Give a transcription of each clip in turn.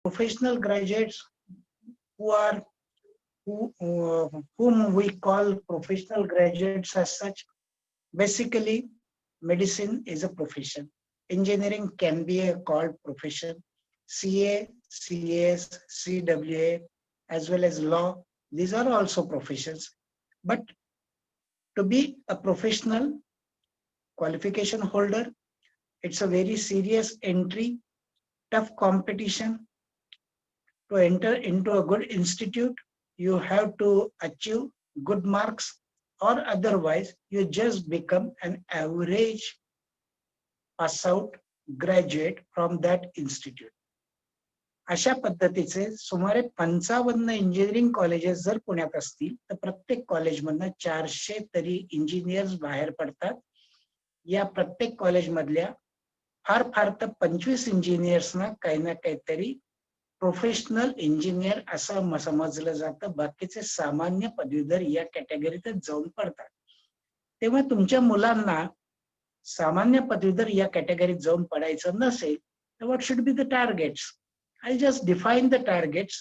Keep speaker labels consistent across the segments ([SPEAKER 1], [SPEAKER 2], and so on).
[SPEAKER 1] professional graduates who are whom we call professional graduates as such. Basically, medicine is a profession. Engineering can be a called profession. CA, CAS, CWA, as well as law, these are also professions. But to be a professional qualification holder, it's a very serious entry, tough competition. To enter into a good institute, you have to achieve good marks, or otherwise you just become an average pass out graduate from that institute. अशा पद्धतीचे सुमारे 55 engineering colleges जर पुण्यात असतील तर प्रत्येक कॉलेजमधनं 400 तरी engineers बाहेर पडतात. या प्रत्येक कॉलेजमधल्या फार फार तर 25 इंजिनियर्सना काही ना काहीतरी प्रोफेशनल इंजिनियर असं समजलं जातं. बाकीचे सामान्य पदवीधर या कॅटेगरीतच जाऊन पडतात. तेव्हा तुमच्या मुलांना सामान्य पदवीधर या कॅटेगरीत जाऊन पडायचं नसेल तर what should be the targets? I'll just define the targets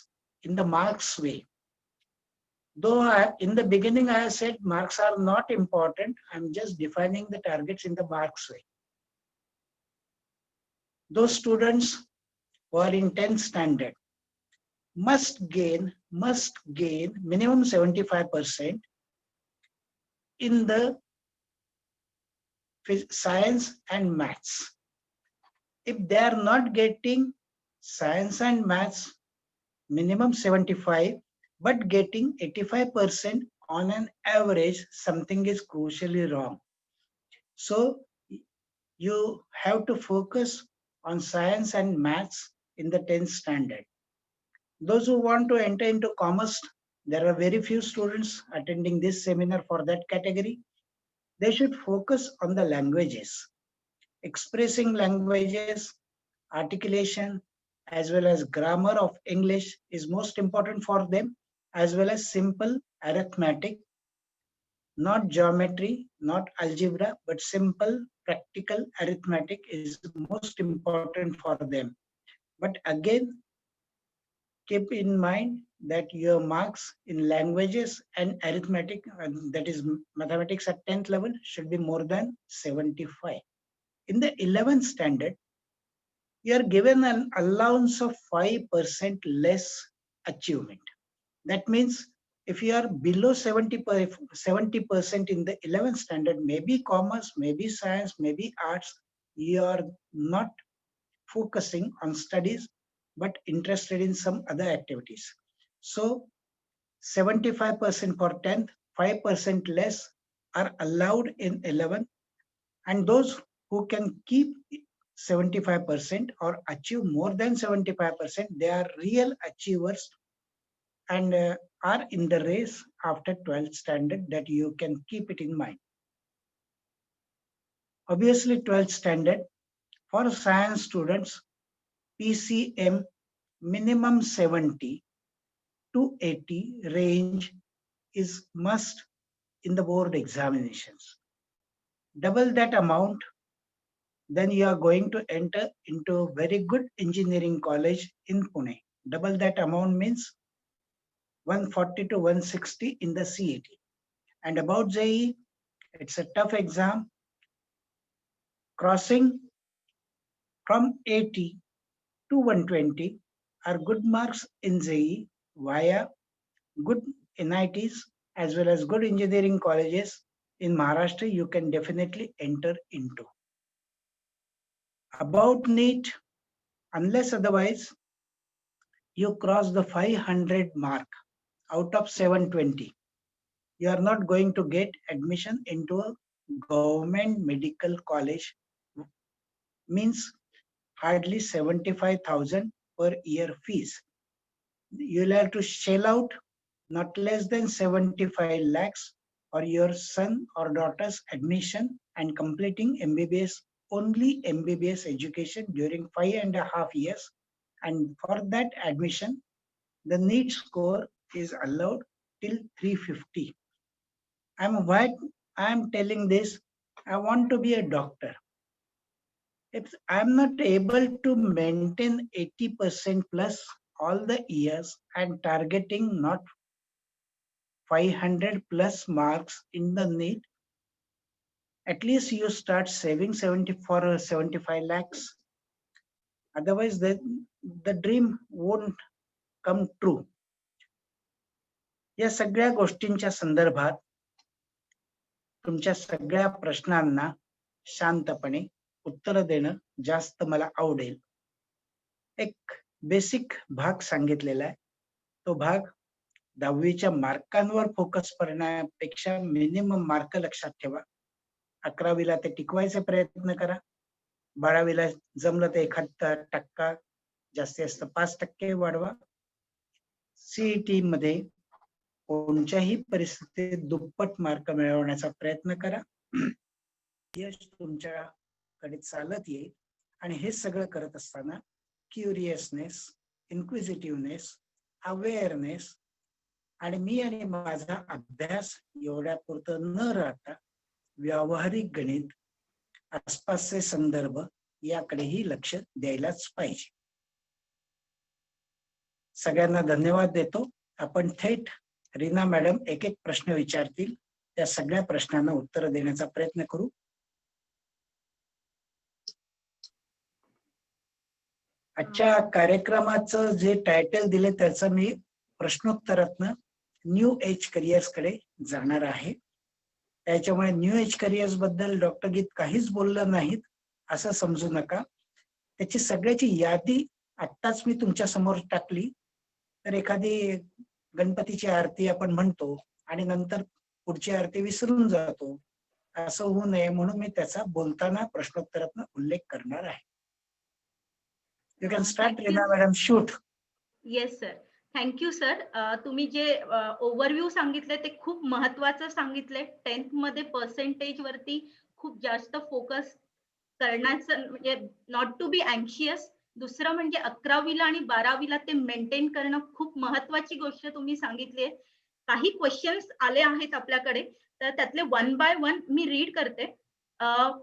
[SPEAKER 1] in the Marx way. Though in the beginning I said marks are not important, I'm just defining the targets in the Marx way. Those students who are in 10th standard must gain minimum 75% in the science and maths. If they are not getting science and maths minimum 75 but getting 85% on an average, something is crucially wrong. So you have to focus on science and maths in the 10th standard. Those who want to enter into commerce, there are very few students attending this seminar for that category. They should focus on the languages. Expressing languages, articulation, as well as grammar of English is most important for them, as well as simple arithmetic, not geometry, not algebra, but simple practical arithmetic is most important for them. But again, keep in mind that your marks in languages and arithmetic, that is mathematics at 10th level, should be more than 75. In the 11th standard, you are given an allowance of 5% less achievement. That means if you are below 70% in the 11th standard, maybe commerce, maybe science, maybe arts, you are not focusing on studies but interested in some other activities. So 75% for 10th, 5% less are allowed in 11th, and those who can keep 75% or achieve more than 75%, they are real achievers and are in the race after 12th standard, that you can keep it in mind. Obviously, 12th standard for science students, PCM minimum 70 to 80 range is must in the board examinations. Double that amount, then you are going to enter into a very good engineering college in Pune. Double that amount means 140 to 160 in the CET. And about JEE, it's a tough exam. Crossing from 80 to 120 are good marks in JEE via good NITs as well as good engineering colleges in Maharashtra you can definitely enter into. About NEET, unless otherwise you cross the 500 mark out of 720, you are not going to get admission into a government medical college, means hardly 75,000 per year fees. You'll have to shell out not less than 75 lakhs for your son or daughter's admission and completing MBBS, only MBBS education during 5.5 years. And for that admission, the NEET score is allowed till 350. Why I'm telling this? I want to be a doctor. If I'm not able to maintain 80% plus all the years and targeting not 500 plus marks in the NEET, at least you start saving 74 or 75 lakhs. Otherwise, the dream won't come true. या सगळ्या गोष्टींच्या संदर्भात तुमच्या सगळ्या प्रश्नांना शांतपणे उत्तर देणं जास्त मला आवडेल. एक बेसिक भाग सांगितलेला आहे. तो भाग 10वीच्या मार्कांवर फोकस करण्यापेक्षा मिनिमम मार्क लक्षात ठेवा. 11वीला ते टिकवायचा प्रयत्न करा. 12वीला जमलं तर 1% जास्तीत जास्त 5% वाढवा. CET मध्ये कोणत्याही परिस्थितीत दुप्पट मार्क मिळवण्याचा प्रयत्न करा. यश तुमच्याकडे चालत येईल. आणि हे सगळं करत असताना क्युरियसनेस, इन्क्विजिटिव्हनेस, अवेअरनेस आणि मी आणि माझा अभ्यास एवढ्यापुरतं न राहता व्यावहारिक गणित, आसपासचे संदर्भ याकडेही लक्ष द्यायलाच पाहिजे. सगळ्यांना धन्यवाद देतो. आपण थेट रीना मॅडम एक एक प्रश्न विचारतील, त्या सगळ्या प्रश्नांना उत्तर देण्याचा प्रयत्न करू. आजच्या कार्यक्रमाचं जे टायटल दिले त्याचं मी प्रश्नोत्तरातनं न्यू एज करिअर्स कडे जाणार आहे. त्याच्यामुळे न्यू एज करिअर्स बद्दल डॉक्टर गीत काहीच बोललं नाहीत असं समजू नका. त्याची सगळ्याची यादी आत्ताच मी तुमच्या समोर टाकली. तर एखादी गणपतीची आरती आपण म्हणतो आणि नंतर पुढची आरती विसरून जातो, असं होऊ नये म्हणून मी त्याचा बोलताना प्रश्नोत्तरातनं उल्लेख करणार आहे. You can start Reena madam, shoot.
[SPEAKER 2] Yes sir, thank you sir. तुम्ही जे ओव्हरव्ह्यू सांगितले ते खूप महत्वाचं सांगितले. 10th मध्ये पर्सेंटेज वरती खूप जास्त फोकस करण्याचं, म्हणजे नॉट टू बी अँशियस. दुसरं म्हणजे 11वीला आणि 12वीला ते मेंटेन करणं खूप महत्वाची गोष्ट तुम्ही सांगितली. काही क्वेश्चन्स आले आहेत आपल्याकडे, तर त्यातले 1 बाय 1 मी रीड करते.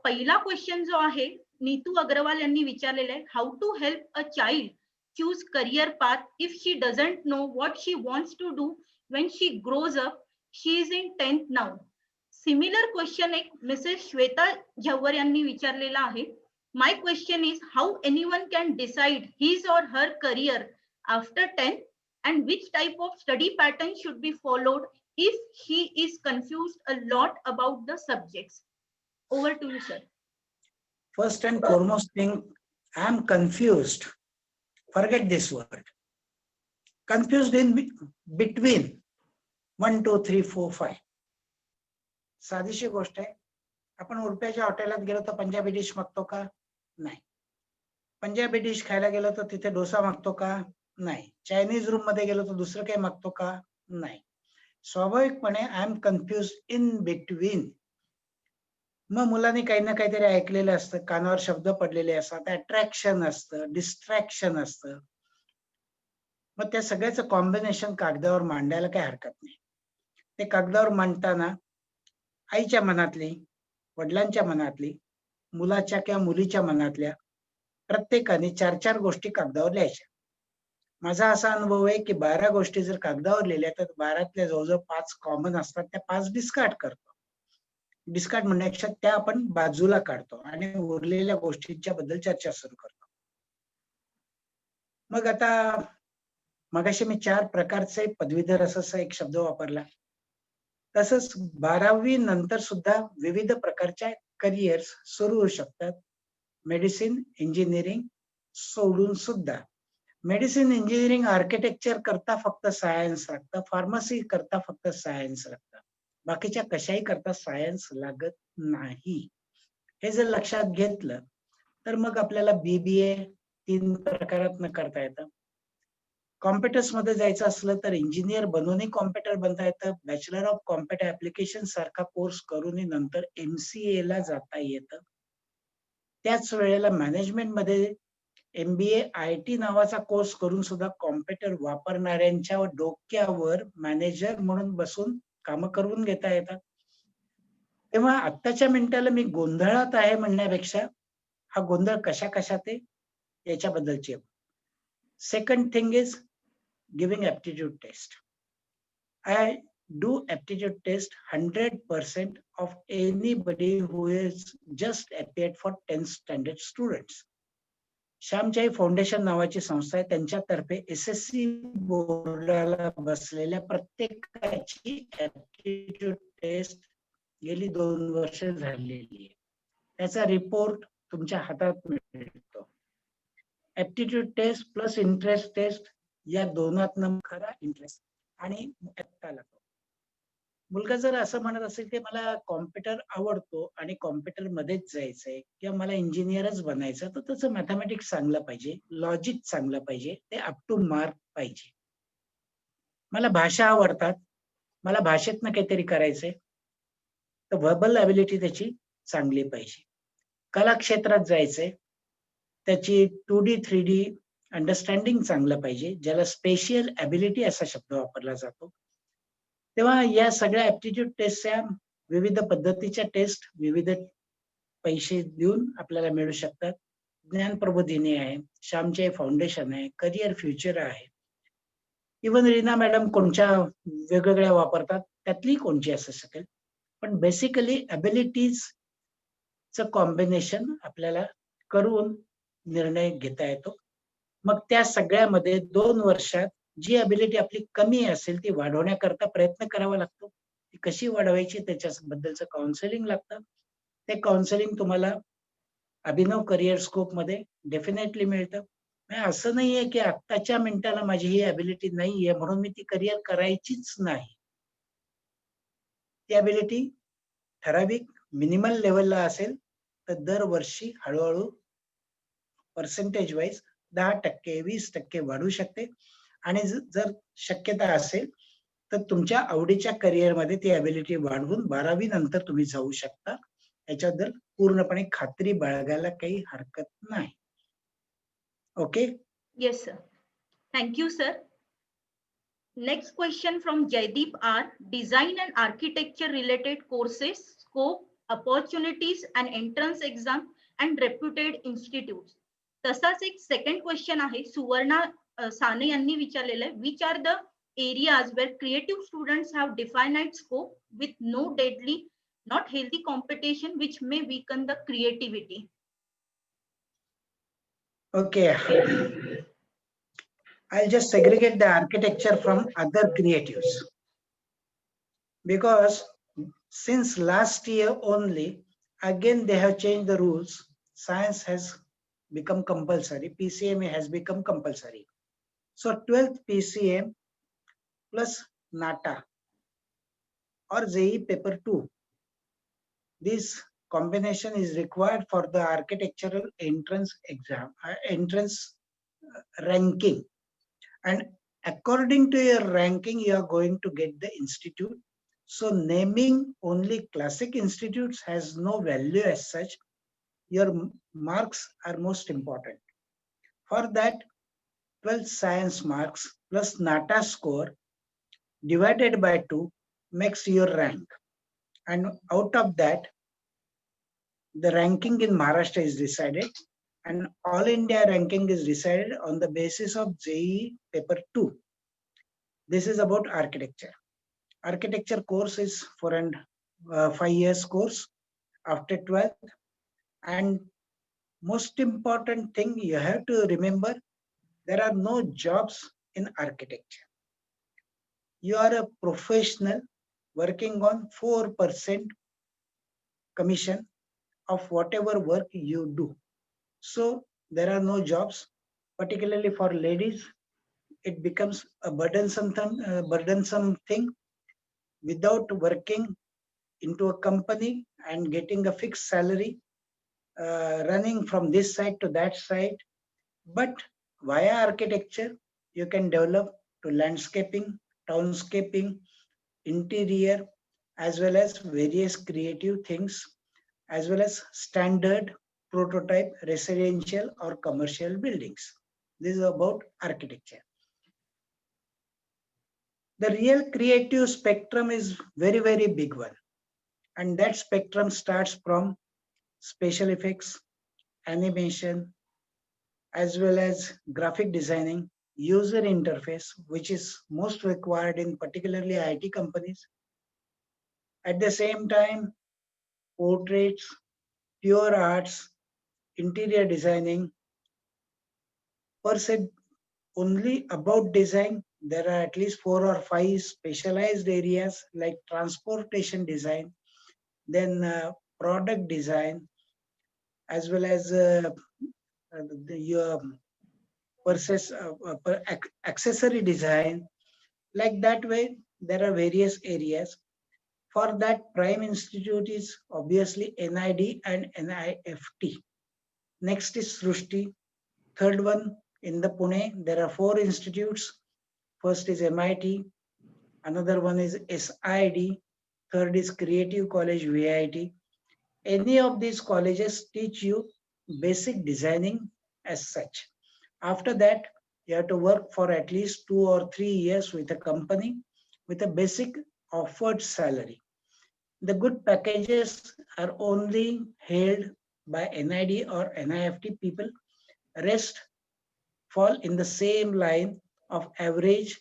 [SPEAKER 2] पहिला क्वेश्चन जो आहे नीतू अग्रवाल यांनी विचारलेला आहे, how to help a child choose career path if she doesn't know what she wants to do when she grows up. She is in 10th now. Similar question एक Mrs Shweta झव्वर यांनी विचारलेला आहे. My question is how anyone can decide his or her career after 10th and which type of study pattern should be followed if he is confused a lot about the subjects. Over to you, sir.
[SPEAKER 1] First and foremost thing, I am confused. Forget this word. Confused in between 1, 2, 3, 4, 5. साधीशी गोष्ट आहे. आपण उडप्याच्या हॉटेलात गेलो तर Punjabi dish मागतो का? नाही. Punjabi dish खायला गेलो तर तिथे डोसा मागतो का? नाही. चायनीज रूम मध्ये गेलो तर दुसरं काही मागतो का? नाही. स्वाभाविकपणे I am confuse in between. मग मुलांनी काही ना काहीतरी ऐकलेलं असतं, कानावर शब्द पडलेले असतात, अट्रॅक्शन असतं, डिस्ट्रॅक्शन असतं. मग त्या सगळ्याचं कॉम्बिनेशन कागदावर मांडायला काही हरकत नाही. ते कागदावर मांडताना आईच्या मनातली, वडिलांच्या मनातली, मुलाच्या किंवा मुलीच्या मनातल्या प्रत्येकाने 4-4 गोष्टी कागदावर लिहायच्या. माझा असा अनुभव आहे की 12 गोष्टी जर कागदावर लिहिल्या तर 12तल्या जवळजवळ 5 कॉमन असतात, त्या 5 डिस्कार्ड करतो. डिस्कार्ड म्हणण्यापेक्षा त्या आपण बाजूला काढतो आणि उरलेल्या गोष्टींच्या बद्दल चर्चा सुरू करतो. मग आता मगाशी मी 4 प्रकारचे पदवीधर असा एक शब्द वापरला. तसंच 12वी नंतर सुद्धा विविध प्रकारच्या करिअर्स सुरू होऊ शकतात. मेडिसिन, इंजिनिअरिंग सोडून सुद्धा. मेडिसिन, इंजिनिअरिंग, आर्किटेक्चर करता फक्त सायन्स लागतं, फार्मसी करता फक्त सायन्स लागतं, बाकीच्या कशाही करता सायन्स लागत नाही. हे जर लक्षात घेतलं तर मग आपल्याला BBA 3 प्रकारातनं करता येतं. कॉम्प्युटर्स मध्ये जायचं असलं तर इंजिनियर बनूनही कॉम्प्युटर बनता येतं. बॅचलर ऑफ कॉम्प्युटर ऍप्लिकेशन सारखा कोर्स करूनही नंतर MCA ला जाता येतं. त्याच वेळेला मॅनेजमेंट मध्ये MBA IT नावाचा कोर्स करून सुद्धा कॉम्प्युटर वापरणाऱ्यांच्या डोक्यावर मॅनेजर म्हणून बसून कामं करून घेता येतात. तेव्हा आत्ताच्या मिनिटाला मी गोंधळात आहे म्हणण्यापेक्षा हा गोंधळ कशा कशात आहे याच्याबद्दलची. Second thing is giving aptitude test. I do aptitude test 100% of anybody who is just appeared for 10th standard students. श्यामच्याई फाउंडेशन नावाची संस्था आहे, त्यांच्यातर्फे SSC बोर्डाला बसलेल्या प्रत्येकाची ऍप्टिट्यूड टेस्ट गेली 2 वर्ष झालेली आहे. त्याचा रिपोर्ट तुमच्या हातात मिळतो. Aptitude test plus interest test या दोनातनं खरा इंटरेस्ट आणि लागतो. मुलगा जर असं म्हणत असेल की मला कॉम्प्युटर आवडतो आणि कॉम्प्युटर मध्येच जायचंय किंवा मला इंजिनियरच बनायचं, तर त्याचं मॅथमॅटिक्स चांगलं पाहिजे, लॉजिक चांगलं पाहिजे, ते अप टू मार्क पाहिजे. मला भाषा आवडतात, मला भाषेतनं काहीतरी करायचंय, तर व्हर्बल ॲबिलिटी त्याची चांगली पाहिजे. कला क्षेत्रात जायचंय, त्याची 2D 3D अंडरस्टँडिंग चांगलं पाहिजे, ज्याला स्पेशियल ॲबिलिटी असा शब्द वापरला जातो. तेव्हा या सगळ्या ऍप्टिट्यूड टेस्टच्या विविध पद्धतीच्या टेस्ट विविध पैसे देऊन आपल्याला मिळू शकतात. ज्ञान प्रबोधिनी आहे, श्यामचे फाउंडेशन आहे, करिअर फ्युचर आहे. इव्हन रीना मॅडम कोणत्या वेगवेगळ्या वापरतात, त्यातली कोणची असू शकेल, पण बेसिकली ॲबिलिटीजचं कॉम्बिनेशन आपल्याला करून निर्णय घेता येतो. मग त्या सगळ्यामध्ये 2 वर्षात जी ॲबिलिटी आपली कमी असेल ती वाढवण्याकरता प्रयत्न करावा लागतो. ती कशी वाढवायची त्याच्याबद्दलचं काउन्सिलिंग लागतं. ते काउन्सिलिंग तुम्हाला अभिनव करिअर स्कोपमध्ये डेफिनेटली मिळतं. असं नाहीये की आत्ताच्या मिनिटाला माझी ही ॲबिलिटी नाहीये म्हणून मी ती करिअर करायचीच नाही. ती ॲबिलिटी ठराविक मिनिमल लेवलला असेल तर दरवर्षी हळूहळू पर्सेंटेज वाईज 10%, 20% वाढू शकते. आणि जर शक्यता असेल तर तुमच्या आवडीच्या करिअरमध्ये ती ॲबिलिटी वाढवून 12वी नंतर तुम्ही जाऊ शकता. याच्याबद्दल पूर्णपणे खात्री बाळगायला काही हरकत नाही. Okay?
[SPEAKER 2] Yes sir. Thank you sir. Next question from Jaydeep R. Design and architecture related courses, scope, opportunities and entrance exam and reputed institutes. तसाच एक सेकंड क्वेश्चन आहे सुवर्णा साने यांनी विचारलेलं आहे. Which are the areas where creative students have definite scope with no deadly, not healthy competition which may weaken the creativity?
[SPEAKER 1] Okay. I'll just segregate the architecture from other creatives. Because since last year only, again they have changed the rules. Science has become compulsory. PCMA has become compulsory. So 12th PCM plus NATA or JEE paper 2. This combination is required for the architectural entrance exam, entrance ranking. And according to your ranking, you are going to get the institute. So naming only classic institutes has no value as such. Your marks are most important. For that, 12 science marks plus NATA score divided by 2 makes your rank. And out of that, the ranking in Maharashtra is decided, and all India ranking is decided on the basis of JEE paper 2. This is about architecture. Architecture course is 5 years course after 12th. And most important thing you have to remember, there are no jobs in architecture. You are a professional working on 4% commission of whatever work you do. So there are no jobs, particularly for ladies. It becomes a burdensome thing without working into a company and getting a fixed salary, running from this side to that side. But via architecture, you can develop to landscaping, townscaping, interior, as well as various creative things, as well as standard prototype residential or commercial buildings. This is about architecture. The real creative spectrum is very, very big one. And that spectrum starts from special effects, animation, as well as graphic designing, user interface, which is most required in particularly IT companies. At the same time, portraits, pure arts, interior designing. Per se, only about design, there are at least 4 or 5 specialized areas like transportation design, then product design, as well as your versus accessory design. Like that way, there are various areas. For that, Prime Institute is obviously NID and NIFT. Next is Srushti. Third one in the Pune, there are 4 institutes. First is MIT, another one is SID, third is Creative College VIT. Any of these colleges teach you basic designing as such. After that, you have to work for at least 2 or 3 years with a company with a basic offered salary. The good packages are only held by NID or NIFT people. Rest fall in the same line of average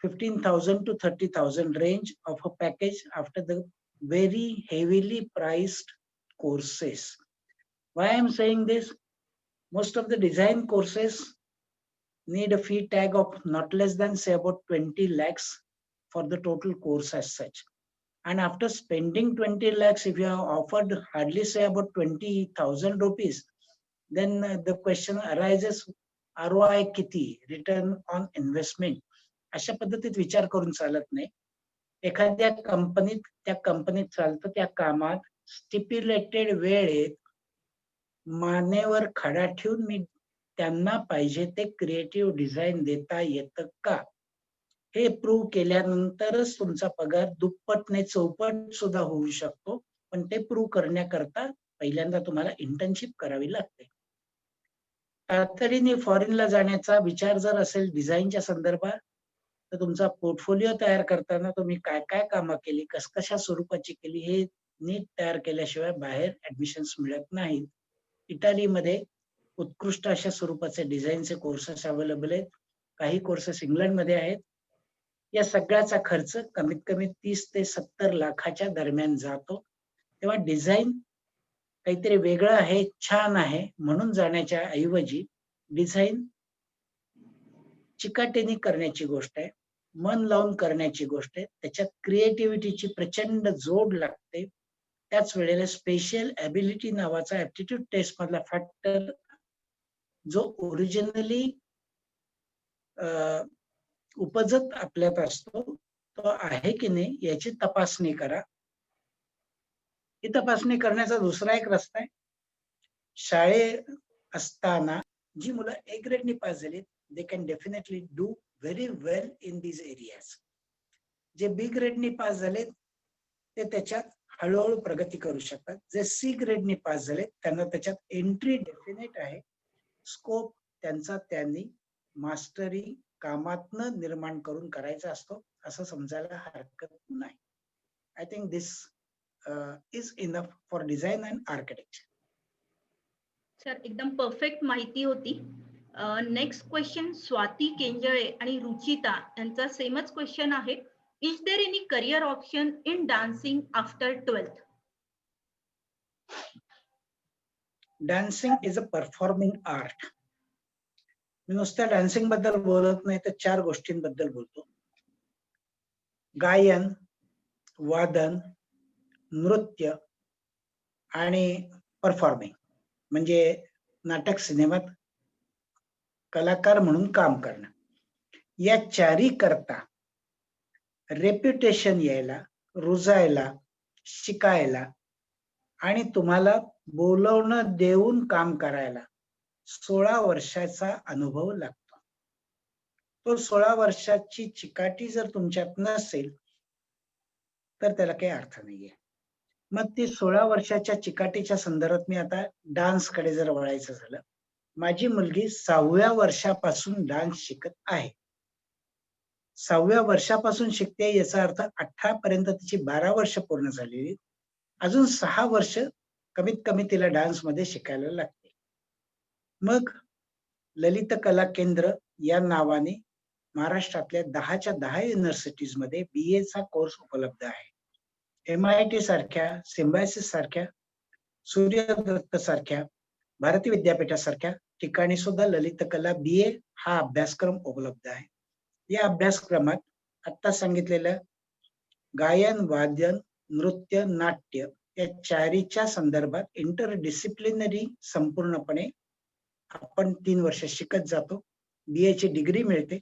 [SPEAKER 1] 15,000 to 30,000 range of a package after the very heavily priced courses. Why I'm saying this? Most of the design courses need a fee tag of not less than say about 20 lakhs for the total course as such. And after spending 20 lakhs, if you have offered hardly say about 20,000 rupees, then the question arises, ROI किती, return on investment. अशा पद्धतीत विचार करून चालत नाही. एखाद्या कंपनीत त्या कंपनीत चालतं त्या कामात स्टिप्युलेटेड वेळेत मानेवर खडा ठेवून मी त्यांना पाहिजे ते क्रिएटिव्ह डिझाईन देता येतं का, हे प्रूव्ह केल्यानंतरच तुमचा पगार दुप्पटने चौपट सुद्धा होऊ शकतो. पण ते प्रूव्ह करण्याकरता पहिल्यांदा तुम्हाला इंटर्नशिप करावी लागते. तातडीने फॉरेनला जाण्याचा विचार जर असेल डिझाईनच्या संदर्भात, तर तुमचा पोर्टफोलिओ तयार करताना तुम्ही काय काय कामं केली, कशा स्वरूपाची केली, हे नीट तयार केल्याशिवाय बाहेर ऍडमिशन्स मिळत नाहीत. इटालीमध्ये उत्कृष्ट अशा स्वरूपाचे डिझाईनचे कोर्सेस अवेलेबल आहेत. काही कोर्सेस इंग्लंडमध्ये आहेत. या सगळ्याचा खर्च कमीत कमी 30 ते 70 लाखाच्या दरम्यान जातो. तेव्हा डिझाईन काहीतरी वेगळं आहे, छान आहे म्हणून जाण्याच्या ऐवजी डिझाईन चिकाटीने करण्याची गोष्ट आहे, मन लावून करण्याची गोष्ट आहे. त्याच्यात क्रिएटिव्हिटीची प्रचंड जोड लागते. त्याच वेळेला स्पेशल ॲबिलिटी नावाचा ऍप्टिट्यूड टेस्ट मधला फॅक्टर जो ओरिजिनली उपजत आपल्यात असतो तो आहे की नाही याची तपासणी करा. ही तपासणी करण्याचा दुसरा एक रस्ता आहे. शाळेत असताना जी मुलं A ग्रेडनी पास झाली, they can definitely do very well in these areas. जे B ग्रेडनी पास झाले ते त्याच्यात हळूहळू प्रगती करू शकतात. जे C ग्रेडनी पास झाले त्यांना त्याच्यात एंट्री डेफिनेट आहे. स्कोप त्यांचा त्यांनी मास्टरी कामातनं निर्माण करून करायचा असतो असं समजायला हरकत नाही. I think this is enough for design and architecture.
[SPEAKER 2] Sir एकदम परफेक्ट माहिती होती. नेक्स्ट क्वेश्चन स्वाती केंजळे आणि रुचिता यांचा सेमच क्वेश्चन आहे. Is there any career option in dancing after 12th?
[SPEAKER 1] Dancing is a performing art. मी नुसत्या डान्सिंग बद्दल बोलत नाही तर 4 गोष्टींबद्दल बोलतो. गायन, वादन, नृत्य आणि परफॉर्मिंग म्हणजे नाटक सिनेमात कलाकार म्हणून काम करणं. या 4ही करता रेप्युटेशन यायला, रुजायला, शिकायला आणि तुम्हाला बोलवणं देऊन काम करायला 16 वर्षाचा अनुभव लागतो. तो 16 वर्षाची चिकाटी जर तुमच्यात नसेल तर त्याला काही अर्थ नाहीये. मग ती 16 वर्षाच्या चिकाटीच्या संदर्भात मी आता डान्स कडे जर वळायचं झालं, माझी मुलगी 6व्या वर्षापासून डान्स शिकत आहे. 6व्या वर्षापासून शिकते याचा अर्थ 18 पर्यंत तिची 12 वर्ष पूर्ण झालेली. अजून 6 वर्ष कमीत कमी तिला डान्स मध्ये शिकायला लागते. मग ललित कला केंद्र या नावाने महाराष्ट्रातल्या 10च्या 10 युनिव्हर्सिटीज मध्ये BA चा कोर्स उपलब्ध आहे. MIT सारख्या, सिम्बायसिस सारख्या, सूर्यदत्त सारख्या, भारती विद्यापीठासारख्या ठिकाणी सुद्धा ललित कला BA हा अभ्यासक्रम उपलब्ध आहे. या अभ्यासक्रमात आता सांगितलेलं गायन, वादन, नृत्य, नाट्य या चारीच्या संदर्भात इंटरडिसिप्लिनरी संपूर्णपणे आपण 3 वर्ष शिकत जातो. BA ची डिग्री मिळते.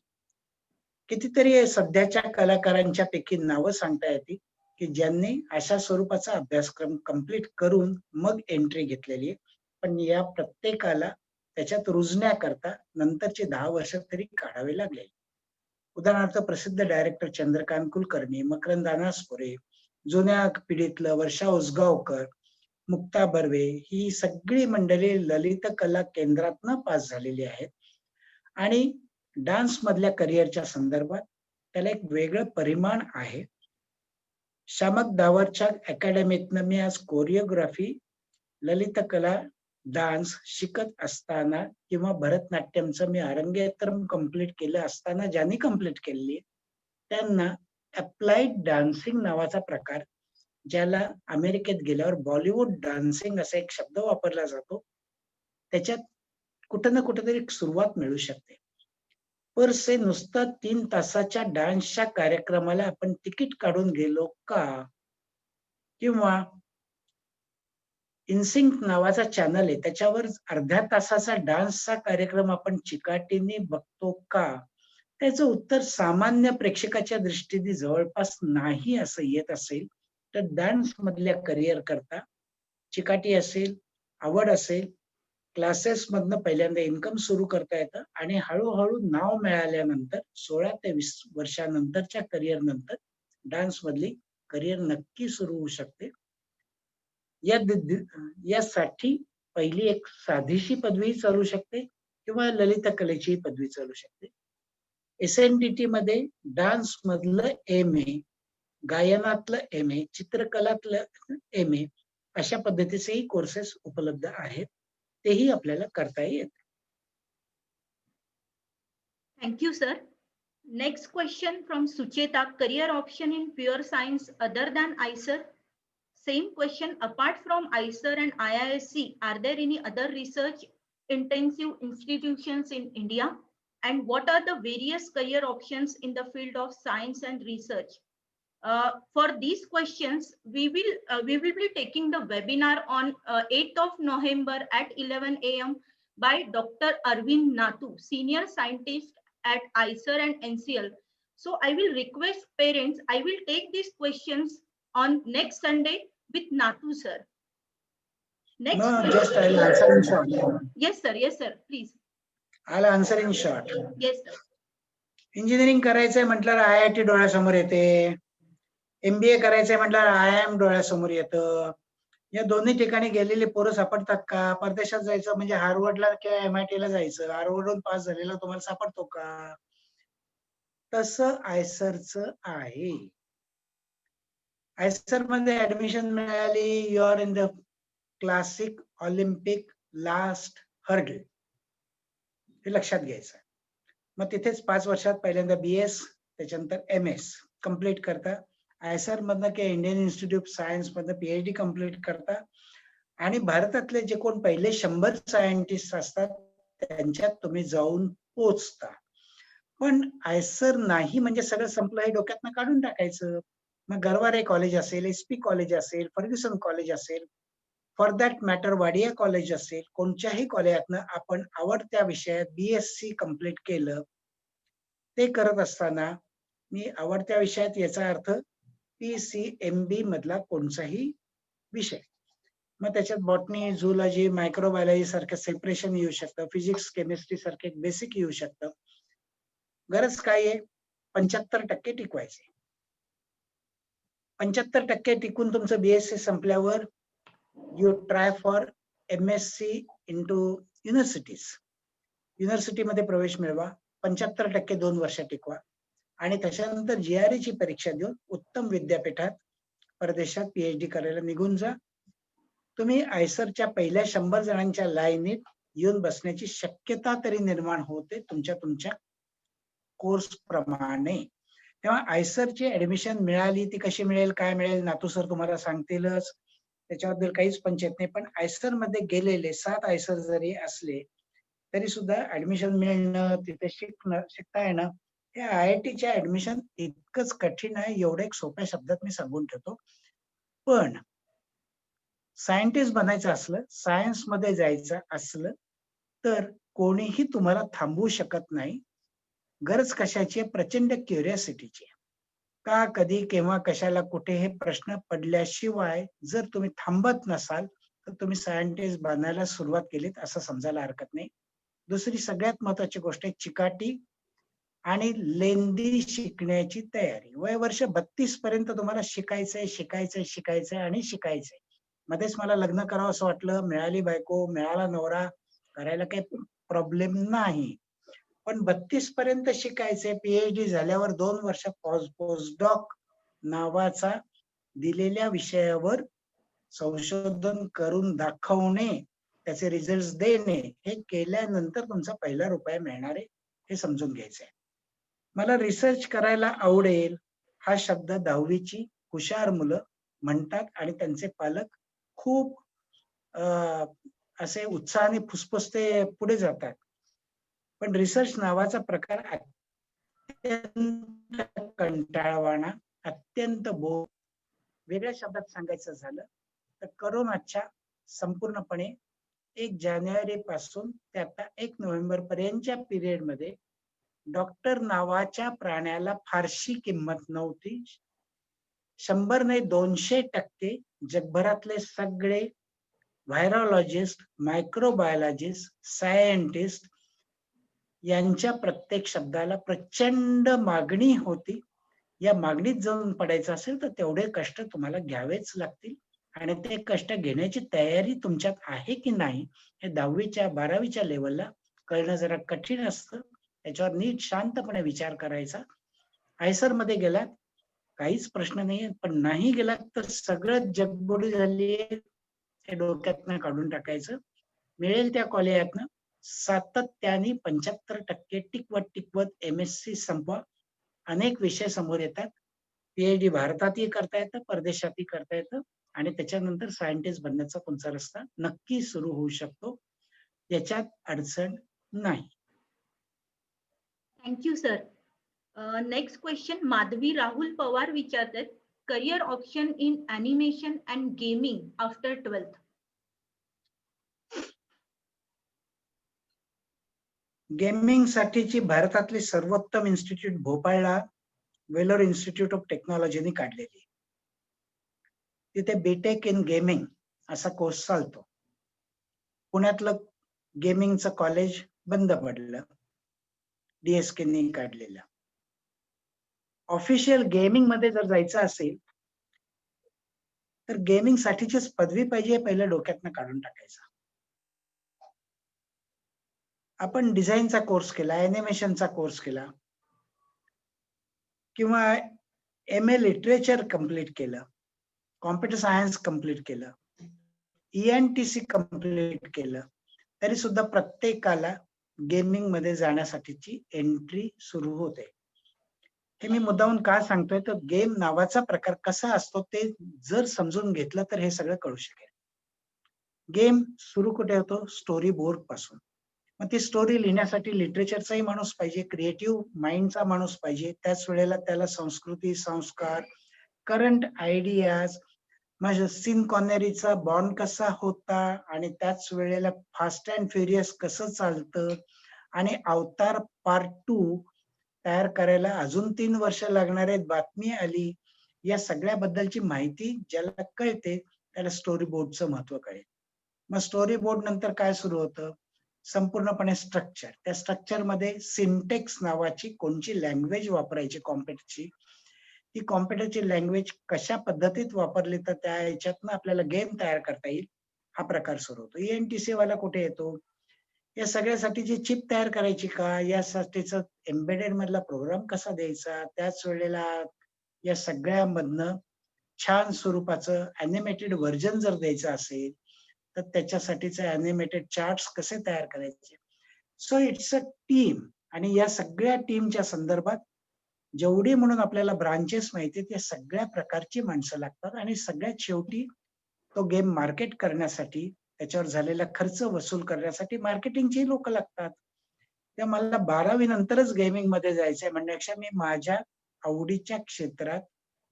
[SPEAKER 1] कितीतरी सध्याच्या कलाकारांच्या पैकी नावं सांगता येतील की ज्यांनी अशा स्वरूपाचा अभ्यासक्रम कंप्लीट करून मग एंट्री घेतलेली आहे. पण या प्रत्येकाला त्याच्यात रुजण्याकरता नंतरचे 10 वर्ष तरी काढावे लागले. उदाहरणार्थ प्रसिद्ध डायरेक्टर चंद्रकांत कुलकर्णी, मकरंद अनासपुरे, जुन्या पिढीतलं वर्षा उसगावकर, मुक्ता बर्वे ही सगळी मंडळी ललित कला केंद्रातनं पास झालेली आहेत. आणि डान्स मधल्या करिअरच्या संदर्भात त्याला एक वेगळं परिमाण आहे. शामक दावरच्या अकॅडमीतनं मी आज कोरिओग्राफी, ललित कला, डान्स शिकत असताना किंवा भरतनाट्यमचं मी अरंगेत्रम कंप्लीट केलं असताना ज्यांनी कंप्लीट केलेली त्यांना अप्लाइड डान्सिंग नावाचा प्रकार, ज्याला अमेरिकेत गेल्यावर बॉलिवूड डान्सिंग असा एक शब्द वापरला जातो, त्याच्यात कुठं ना कुठेतरी सुरुवात मिळू शकते. पर से नुसतं 3 तासाच्या डान्सच्या कार्यक्रमाला आपण तिकीट काढून गेलो का? किंवा इनसिंक नावाचा चॅनल आहे त्याच्यावर अर्ध्या तासाचा डान्सचा कार्यक्रम आपण चिकाटीने बघतो का? त्याचं उत्तर सामान्य प्रेक्षकाच्या दृष्टीने जवळपास नाही असं येत असेल तर डान्स मधल्या करिअर करता चिकाटी असेल, आवड असेल, क्लासेस मधनं पहिल्यांदा इन्कम सुरू करता येतं आणि हळूहळू नाव मिळाल्यानंतर 16 ते 20 वर्षानंतरच्या करिअर नंतर डान्स मधली करिअर नक्की सुरू होऊ शकते. यासाठी पहिली एक साधीशी पदवी चालू शकते किंवा ललित कलेची पदवी चालू शकते. SNDT मध्ये डान्स मधलं MA, गायनातलं MA, चित्रकलातलं MA अशा पद्धतीचेही कोर्सेस उपलब्ध आहेत. तेही आपल्याला करता येते.
[SPEAKER 2] Thank you, sir. Next question from Sucheta. Career option in pure science other than IISER? Same question. Apart from IISER and IISc, are there any other research intensive institutions in India? And what are the various career options in the field of science and research? For these questions, we will be taking the webinar on 8th of November at 11 a.m. by Dr. Arvind Nathu, Senior Scientist at IISER and NCL. So I will request parents, I will take these questions on next Sunday with Nathu, sir. Next
[SPEAKER 1] No,
[SPEAKER 2] question.
[SPEAKER 1] just I'll answer in short.
[SPEAKER 2] Yes, sir. Yes, sir. Please.
[SPEAKER 1] I'll answer in short.
[SPEAKER 2] Yes, sir.
[SPEAKER 1] Engineering करायचंय म्हटल्यावर IIT डोळ्यासमोर येते. MBA करायचंय म्हटल्यावर IIM डोळ्यासमोर येतं. या दोन्ही ठिकाणी गेलेले पोरं सापडतात का? परदेशात जायचं म्हणजे हार्वर्डला किंवा MIT ला जायचं. हार्वर्डहून पास झालेला तुम्हाला सापडतो का? तसं आयसरचं आहे. आयसर मध्ये ऍडमिशन मिळाली, you are in the classic Olympic last hurdle, हे लक्षात घ्यायचं. मग तिथेच 5 वर्षात पहिल्यांदा BS, त्याच्यानंतर MS कम्प्लीट करता. आयसर मधनं किंवा इंडियन इन्स्टिट्यूट ऑफ सायन्स मधनं PhD कम्प्लीट करता आणि भारतातले जे कोण पहिले 100 सायंटिस्ट असतात त्यांच्यात तुम्ही जाऊन पोचता. पण आयसर नाही म्हणजे सगळं संपलं हे डोक्यातनं काढून टाकायचं. मग गरवारे कॉलेज असेल, SP कॉलेज असेल, फर्ग्युसन कॉलेज असेल, for that matter Wadia college असेल, कोणत्याही कॉलेजातनं आपण आवडत्या विषयात BSc कम्प्लीट केलं. ते करत असताना मी आवडत्या विषयात याचा अर्थ PCMB मधला कोणताही विषय. मग त्याच्यात बॉटनी, झूलॉजी, मायक्रोबायोलॉजी सारखं सेपरेशन येऊ शकतं, फिजिक्स, केमिस्ट्री सारखे बेसिक येऊ शकतं. गरज काय आहे? 75% टिकवायचे. 75% टिकून तुमचं BSc संपल्यावर you try for MSc into universities. युनिव्हर्सिटीमध्ये प्रवेश मिळवा, 75% 2 वर्ष टिकवा आणि त्याच्यानंतर GRE ची परीक्षा देऊन उत्तम विद्यापीठात परदेशात PhD करायला निघून जा. तुम्ही आयसरच्या पहिल्या 100 जणांच्या लाईनीत येऊन बसण्याची शक्यता तरी निर्माण होते तुमच्या कोर्स प्रमाणे. तेव्हा आयसरची ऍडमिशन मिळाली ती कशी मिळेल, काय मिळेल, नातू सर तुम्हाला सांगतीलच. त्याच्याबद्दल काहीच पंचायत नाही. पण आयसर मध्ये गेलेले 7 आयसर जरी असले तरी सुद्धा ऍडमिशन मिळणं, तिथे शिकता येणं, हे IITच्या ऍडमिशन इतकंच कठीण आहे, एवढं एक सोप्या शब्दात मी सांगून ठेवतो. पण सायंटिस्ट बनायचं असलं, सायन्स मध्ये जायचं असलं, तर कोणीही तुम्हाला थांबवू शकत नाही. गरज कशाची आहे? प्रचंड क्युरिओसिटीची. का, कधी, केव्हा, कशाला, कुठे हे प्रश्न पडल्याशिवाय जर तुम्ही थांबत नसाल, तर तुम्ही सायंटिस्ट बनायला सुरुवात केलीत असं समजायला हरकत नाही. दुसरी सगळ्यात महत्वाची गोष्ट आहे चिकाटी आणि लेंदी शिकण्याची तयारी. वय वर्ष 32 पर्यंत तुम्हाला शिकायचंय, शिकायचंय, शिकायचंय आणि शिकायचंय. मध्येच मला लग्न करावं असं वाटलं, मिळाली बायको, मिळाला नवरा, करायला काही प्रॉब्लेम नाही. पण 32 पर्यंत शिकायचंय. PhD झाल्यावर 2 वर्ष पोस्टडॉक नावाचा दिलेल्या विषयावर संशोधन करून दाखवणे, त्याचे रिझल्ट देणे, हे केल्यानंतर तुमचा पहिला रुपया मिळणार आहे, हे समजून घ्यायचंय. मला रिसर्च करायला आवडेल हा शब्द 10वीची हुशार मुलं म्हणतात आणि त्यांचे पालक खूप असे उत्साहाने फुसफुसते पुढे जातात. पण रिसर्च नावाचा प्रकार अत्यंत कंटाळवाणा, अत्यंत वेगळ्या शब्दात सांगायचं झालं तर कोरोनाच्या संपूर्णपणे 1 जानेवारी पासून ते आता 1 नोव्हेंबर पर्यंतच्या पिरियड मध्ये डॉक्टर नावाच्या प्राण्याला फारशी किंमत नव्हती. 100 नाही 200% जगभरातले सगळे व्हायरोलॉजिस्ट, मायक्रोबायोलॉजिस्ट, सायंटिस्ट यांच्या प्रत्येक शब्दाला प्रचंड मागणी होती. या मागणीत जाऊन पडायचं असेल तर तेवढे कष्ट तुम्हाला घ्यावेच लागतील आणि ते कष्ट घेण्याची तयारी तुमच्यात आहे की नाही हे 10वीच्या 12वीच्या लेवलला कळणं जरा कठीण असतं. त्याच्यावर नीट शांतपणे विचार करायचा. आयसर मध्ये गेलात काहीच प्रश्न नाहीये, पण नाही गेलात तर सगळं जगबुडी झालीये हे डोक्यातनं काढून टाकायचं. मिळेल त्या कॉलेजातनं सातत्याने 75% टिकवत MSc संपवा. अनेक विषय समोर येतात. PhD भारतातही करता येतं, परदेशातही करता येतं आणि त्याच्यानंतर सायंटिस्ट बनण्याचा तुमचा रस्ता नक्की सुरू होऊ शकतो. याच्यात अडचण नाही.
[SPEAKER 2] Thank you sir. Next question Madhavi Rahul Pawar विचारतात, career option in animation and gaming after 12th.
[SPEAKER 1] Gaming साठीची भारतातली सर्वोत्तम इन्स्टिट्यूट भोपाळला वेलोर इन्स्टिट्यूट ऑफ टेक्नॉलॉजीने काढलेली. तिथे बीटेक इन गेमिंग असा कोर्स चालतो. पुण्यातलं गेमिंगचं कॉलेज बंद पडलं, DSKने काढलेलं. ऑफिशियल गेमिंग मध्ये जर जायचं असेल तर गेमिंग साठीचीच पदवी पाहिजे, पहिलं डोक्यातनं काढून टाकायचं. आपण डिझाईनचा कोर्स केला, ऍनिमेशनचा कोर्स केला किंवा MA लिटरेचर कंप्लीट केलं, कॉम्प्युटर सायन्स कंप्लीट केलं, ENTC कंप्लीट केलं, तरी सुद्धा प्रत्येकाला गेमिंग मध्ये जाण्यासाठीची एंट्री सुरू होते. हे मी मुद्दामून का सांगतोय तर गेम नावाचा प्रकार कसा असतो ते जर समजून घेतलं तर हे सगळं कळू शकेल. गेम सुरू कुठे होतो? स्टोरी बोर्ड पासून. मग ती स्टोरी लिहिण्यासाठी लिटरेचरचाही माणूस पाहिजे, क्रिएटिव्ह माइंडचा माणूस पाहिजे. त्याच वेळेला त्याला संस्कृती, संस्कार, करंट आयडियाज, म्हणजे सीन कॉनेरीचा बॉन्ड कसा होता आणि त्याच वेळेला फास्ट अँड फ्युरियस कसं चालतं आणि अवतार पार्ट 2 तयार करायला अजून 3 वर्ष लागणार आहेत, बातमी आली. या सगळ्याबद्दलची माहिती ज्याला कळते त्याला स्टोरी बोर्डचं महत्व कळेल. मग स्टोरी बोर्ड नंतर काय सुरू होतं? संपूर्णपणे स्ट्रक्चर. त्या स्ट्रक्चर मध्ये सिंटेक्स नावाची कोणची लँग्वेज वापरायची कॉम्प्युटरची, ती कॉम्प्युटरची लँग्वेज कशा पद्धतीत वापरली तर त्या ह्याच्यातनं आपल्याला गेम तयार करता येईल, हा प्रकार सुरू होतो. ENTC वाला कुठे येतो? या सगळ्यासाठीची चिप तयार करायची का, यासाठीचा एम्बेडेड मधला प्रोग्राम कसा द्यायचा, त्याच वेळेला या सगळ्यामधनं छान स्वरूपाचं अॅनिमेटेड व्हर्जन जर द्यायचं असेल तर त्याच्यासाठीचे अॅनिमेटेड चार्ट्स कसे तयार करायचे. सो इट्स अ टीम, आणि या सगळ्या टीमच्या संदर्भात जेवढी म्हणून आपल्याला ब्रांचेस माहिती त्या सगळ्या प्रकारची माणसं लागतात, आणि सगळ्यात शेवटी तो गेम मार्केट करण्यासाठी, त्याच्यावर झालेला खर्च वसूल करण्यासाठी मार्केटिंगची लोक लागतात. त्या मला 12वी नंतरच गेमिंग मध्ये जायचंय म्हणण्यापेक्षा मी माझ्या आवडीच्या क्षेत्रात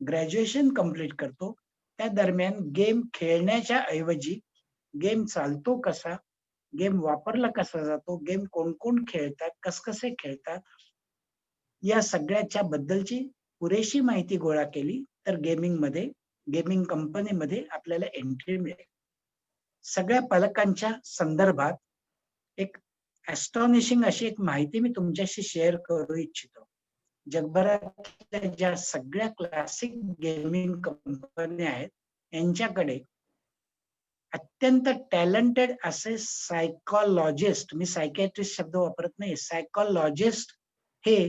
[SPEAKER 1] ग्रॅज्युएशन कंप्लीट करतो. त्या दरम्यान गेम खेळण्याच्या ऐवजी गेम चालतो कसा, गेम वापरला कसा जातो, गेम कोण कोण खेळतात, कसे खेळतात, या सगळ्याच्या बद्दलची पुरेशी माहिती गोळा केली तर गेमिंग कंपनीमध्ये आपल्याला एंट्री मिळेल. सगळ्या पालकांच्या संदर्भात एक ॲस्टॉनिशिंग अशी एक माहिती मी तुमच्याशी शेअर करू इच्छितो. जगभरातल्या ज्या सगळ्या क्लासिक गेमिंग कंपन्या आहेत यांच्याकडे अत्यंत टॅलेंटेड असे सायकॉलॉजिस्ट, मी सायकॅट्रिस्ट शब्द वापरत नाही, सायकॉलॉजिस्ट हे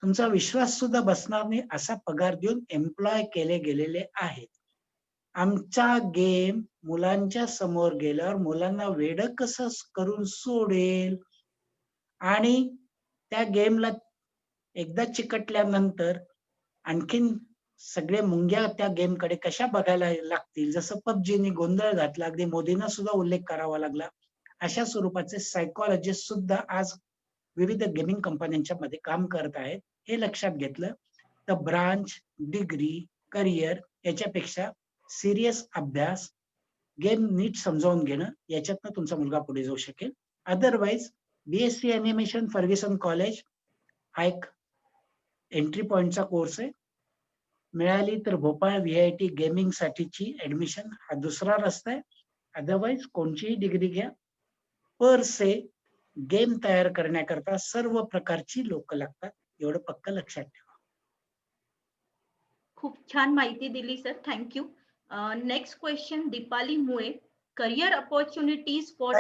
[SPEAKER 1] तुमचा विश्वास सुद्धा बसणार नाही असा पगार देऊन एम्प्लॉय केले गेलेले आहेत. आमचा गेम मुलांच्या समोर गेल्यावर मुलांना वेडं कसं करून सोडेल, आणि त्या गेमला एकदा चिकटल्यानंतर आणखीन सगळे मुंग्या त्या गेमकडे कशा बघायला लागतील. जसं पबजीने गोंधळ घातला, अगदी मोदींना सुद्धा उल्लेख करावा लागला, अशा स्वरूपाचे सायकॉलॉजिस्ट सुद्धा आज विविध गेमिंग कंपन्यांच्या मध्ये काम करत आहेत. हे लक्षात घेतलं तर ब्रांच, डिग्री, करिअर याच्यापेक्षा सिरियस अभ्यास, गेम नीट समजावून घेणं, याच्यातनं तुमचा मुलगा पुढे जाऊ शकेल. Otherwise BSc animation Fergusson college हा एक एंट्री पॉइंटचा कोर्स आहे. मिळाली तर भोपाळ VIT गेमिंग साठीची ऍडमिशन हा दुसरा रस्ता आहे. अदरवाईज कोणतीही डिग्री घ्या, पर से गेम तयार करण्याकरता सर्व प्रकारची लोक लागतात, एवढं पक्क लक्षात ठेवा.
[SPEAKER 2] खूप छान माहिती दिली sir, thank you. Next question Deepali मुळे, करिअर अपॉर्च्युनिटीज फॉर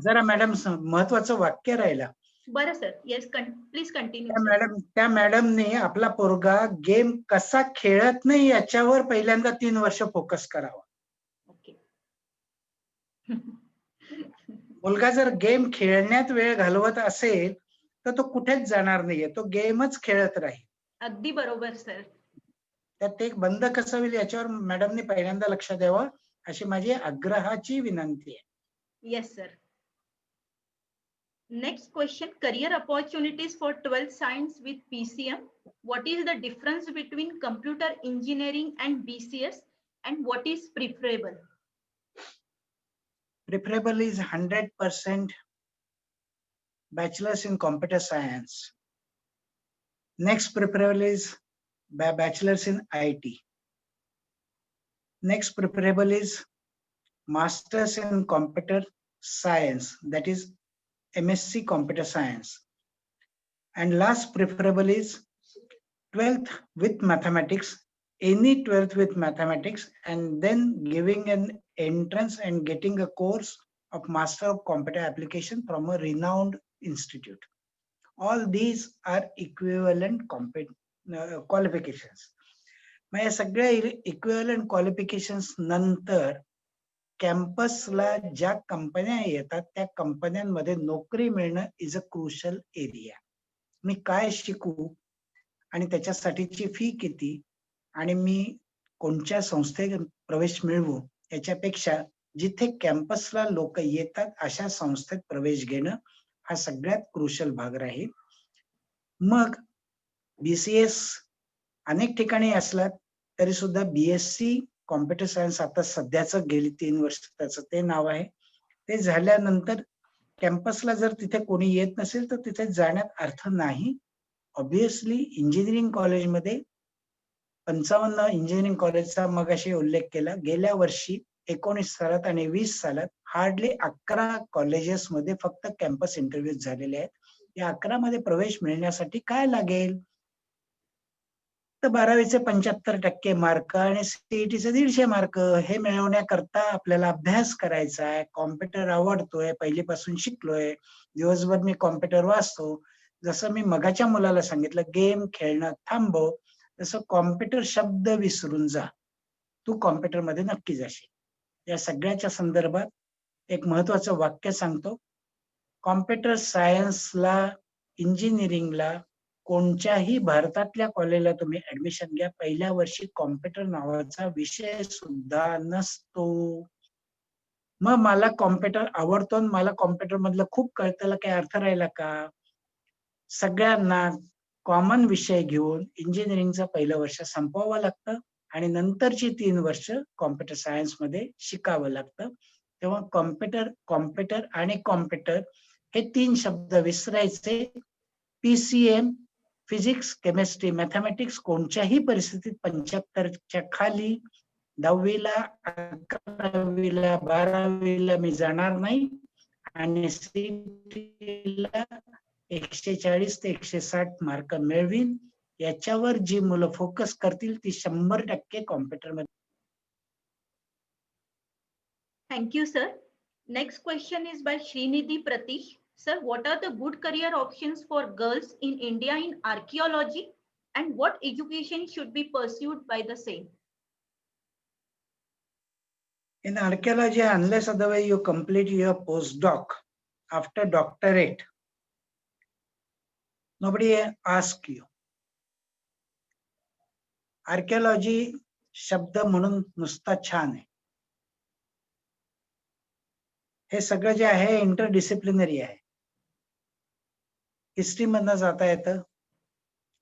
[SPEAKER 1] जरा मॅडम महत्वाचं वाक्य राहिला.
[SPEAKER 2] बरं सर, येस प्लीज कंटिन्यू.
[SPEAKER 1] त्या मॅडमने आपला पोरगा गेम कसा खेळत नाही याच्यावर पहिल्यांदा 3 वर्ष फोकस करावा.
[SPEAKER 2] ओके.
[SPEAKER 1] मुलगा जर गेम खेळण्यात वेळ घालवत असेल तर तो कुठेच जाणार नाहीये, तो गेमच खेळत राहील.
[SPEAKER 2] अगदी बरोबर सर.
[SPEAKER 1] तर ते बंद कसं होईल याच्यावर मॅडमने पहिल्यांदा लक्ष द्यावं अशी माझी आग्रहाची विनंती आहे.
[SPEAKER 2] Yes sir. Next question, career opportunities for 12th science with PCM. What is the difference between computer engineering and BCS, and what is preferable?
[SPEAKER 1] Preferable is 100% bachelor's in computer science. Next preferable is bachelor's in IT. Next preferable is master's in computer science, that is MSc Computer Science. And last preferable is 12th with mathematics, any 12th with mathematics, and then giving an entrance and getting a course of Master of Computer Application from a renowned institute. All these are equivalent qualifications. मग या सगळ्या equivalent qualifications नंतर कॅम्पसला ज्या कंपन्या येतात त्या कंपन्यांमध्ये नोकरी मिळणं इज अ क्रुशल एरिया. मी काय शिकू आणि त्याच्यासाठीची फी किती आणि मी कोणत्या संस्थेत प्रवेश मिळवू याच्यापेक्षा जिथे कॅम्पसला लोक येतात अशा संस्थेत प्रवेश घेणं हा सगळ्यात क्रुशल भाग राहील. मग BCS अनेक ठिकाणी असला तरी सुद्धा BSc कॉम्प्युटर सायन्स आता सध्याचं गेली 3 वर्ष त्याचं ते नाव आहे. ते झाल्यानंतर कॅम्पसला जर तिथे कोणी येत नसेल तर तिथे जाण्यात अर्थ नाही. ऑब्विसली इंजिनिअरिंग कॉलेजमध्ये 55 इंजिनिअरिंग कॉलेजचा मगाशी उल्लेख केला. गेल्या वर्षी 19 सालात आणि 20 सालात हार्डली 11 कॉलेजेसमध्ये फक्त कॅम्पस इंटरव्ह्यू झालेले आहेत. या 11 मध्ये प्रवेश मिळण्यासाठी काय लागेल तर 12वीचे 75% मार्क आणि CETचे 150 मार्क हे मिळवण्याकरता आपल्याला अभ्यास करायचा आहे. कॉम्प्युटर आवडतोय, पहिलीपासून शिकलोय, दिवसभर मी कॉम्प्युटर वाचतो. जसं मी मगाच्या मुलाला सांगितलं गेम खेळणं थांबव, तसं कॉम्प्युटर शब्द विसरून जा, तू कॉम्प्युटर मध्ये नक्की जाशील. या सगळ्याच्या संदर्भात एक महत्वाचं वाक्य सांगतो. कॉम्प्युटर सायन्सला, इंजिनिअरिंगला कोणत्याही भारतातल्या कॉलेजला तुम्ही ऍडमिशन घ्या, पहिल्या वर्षी कॉम्प्युटर नावाचा विषय सुद्धा नसतो. मग मला कॉम्प्युटर आवडतो आणि मला कॉम्प्युटर मधलं खूप कळतं, काही अर्थ राहिला का? सगळ्यांना कॉमन विषय घेऊन इंजिनिअरिंगचं पहिलं वर्ष संपवावं लागतं आणि नंतरची 3 वर्ष कॉम्प्युटर सायन्स मध्ये शिकावं लागतं. तेव्हा कॉम्प्युटर आणि कॉम्प्युटर हे 3 शब्द विसरायचे. PCM, फिजिक्स, केमिस्ट्री, मॅथमॅटिक्स कोणत्याही परिस्थितीत 75च्या खाली 10वीला, 11वीला, 12वीला मी जाणार नाही आणि CET-ला 140 ते 160 मार्क मिळवीन. याच्यावर जी मुलं फोकस करतील ती 100% कॉम्प्युटर मध्ये.
[SPEAKER 2] Thank you, sir. Next question is by Srinidhi Pratish. Sir, what are the good career options for girls in India in archaeology and what education should be pursued by the same?
[SPEAKER 1] In archaeology, unless otherwise you complete your postdoc after doctorate, nobody asks you. Archaeology शब्द म्हणून नुसता छान आहे. हे सगळं जे आहे interdisciplinary आहे. हिस्ट्री मधनं जाता येतं,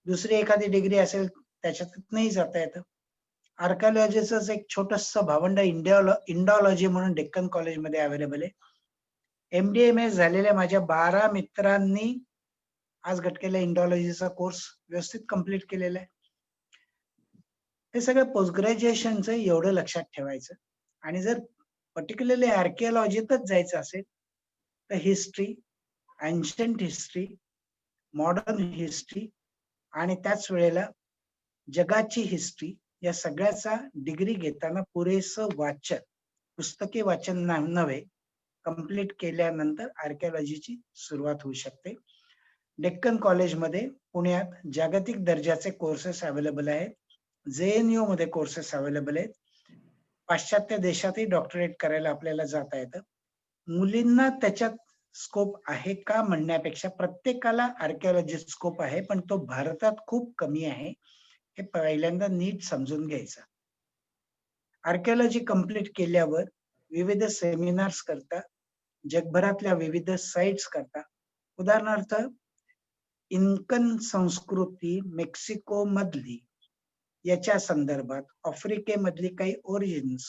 [SPEAKER 1] दुसरी एखादी डिग्री असेल त्याच्यातनंही जाता येतं. आर्किओलॉजीचं एक छोटंसं भावंड इंडॉलॉजी म्हणून डेक्कन कॉलेजमध्ये अवेलेबल आहे. MD-MS झालेल्या माझ्या 12 मित्रांनी आज घटकेला इंडॉलॉजीचा कोर्स व्यवस्थित कंप्लीट केलेला आहे. हे सगळं पोस्ट ग्रॅज्युएशनचं एवढं लक्षात ठेवायचं. आणि जर पर्टिक्युलरली आर्किओलॉजीतच जायचं असेल तर history, ancient history, modern history आणि त्याच वेळेला जगाची हिस्ट्री या सगळ्याचा डिग्री घेताना पुरेसं वाचन, पुस्तकी वाचन नव्हे, कंप्लीट केल्यानंतर आर्किओलॉजीची सुरुवात होऊ शकते. डेक्कन कॉलेजमध्ये पुण्यात जागतिक दर्जाचे कोर्सेस अवेलेबल आहेत. JNU मध्ये कोर्सेस अवेलेबल आहेत. पाश्चात्य देशातही डॉक्टरेट करायला आपल्याला जाता येतं. मुलींना त्याच्यात स्कोप आहे का म्हणण्यापेक्षा प्रत्येकाला आर्किओलॉजीत स्कोप आहे, पण तो भारतात खूप कमी आहे. हे पहिल्यांदा नीट समजून घ्यायचं. आर्किओलॉजी कंप्लीट केल्यावर विविध सेमिनार्स करता, जगभरातल्या विविध साइट्स करता. उदाहरणार्थ इन्कन संस्कृती मेक्सिको मधली याच्या संदर्भात, आफ्रिकेमधली काही ओरिजिन्स,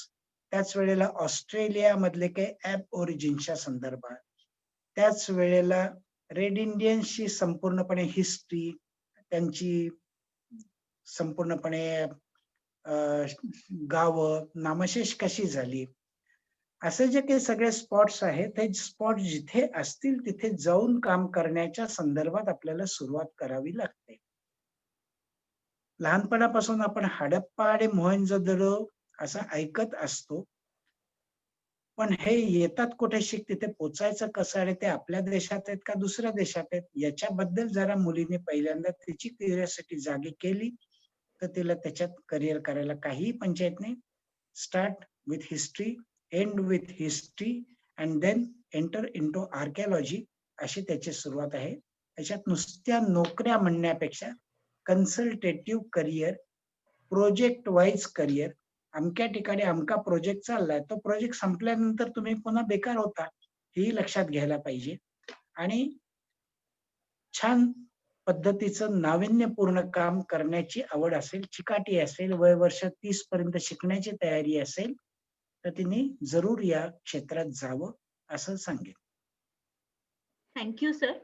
[SPEAKER 1] त्याच वेळेला ऑस्ट्रेलिया मधले काही ॲप ओरिजिन्सच्या संदर्भात, त्याच वेळेला रेड इंडियन्सची संपूर्णपणे हिस्ट्री, त्यांची संपूर्णपणे गावं, नामशेष कशी झाली, असे जे काही सगळे स्पॉट्स आहेत ते स्पॉट जिथे असतील तिथे जाऊन काम करण्याच्या संदर्भात आपल्याला सुरुवात करावी लागते. लहानपणापासून आपण हडप्पा आणि मोहेंजोदडो असं ऐकत असतो, पण हे येतात कुठे शिक, तिथे पोचायचं कसं आणि ते आपल्या देशात आहेत का दुसऱ्या देशात आहेत याच्याबद्दल जरा मुलीने पहिल्यांदा तिची क्युरिओसिटी जागी केली तर तिला त्याच्यात करिअर करायला काहीही पंचायत नाही. Start with history, end with history and then enter into archaeology अशी त्याची सुरुवात आहे. त्याच्यात नुसत्या नोकऱ्या म्हणण्यापेक्षा consultative career, project wise career, अमक्या ठिकाणी अमका प्रोजेक्ट चाललाय, तो प्रोजेक्ट संपल्यानंतर तुम्ही पुन्हा बेकार होता हेही लक्षात घ्यायला पाहिजे. आणि छान पद्धतीचं नाविन्यपूर्ण काम करण्याची आवड असेल, चिकाटी असेल, वय वर्ष 30 पर्यंत शिकण्याची तयारी असेल तर तिने जरूर या क्षेत्रात जावं असं सांगेन.
[SPEAKER 2] Thank you, sir.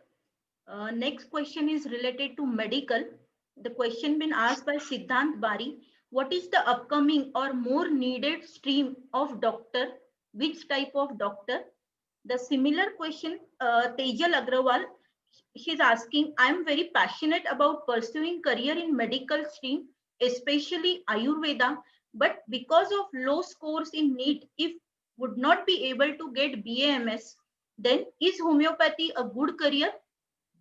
[SPEAKER 2] Next question is related to medical. The question been asked by Siddhant Bari. What is the upcoming or more needed stream of doctor? Which type of doctor? The similar question, Tejal Agrawal, she's asking, I'm very passionate about pursuing career in medical stream, especially Ayurveda, but because of low scores in NEET, if would not be able to get BAMS, then is homeopathy a good career?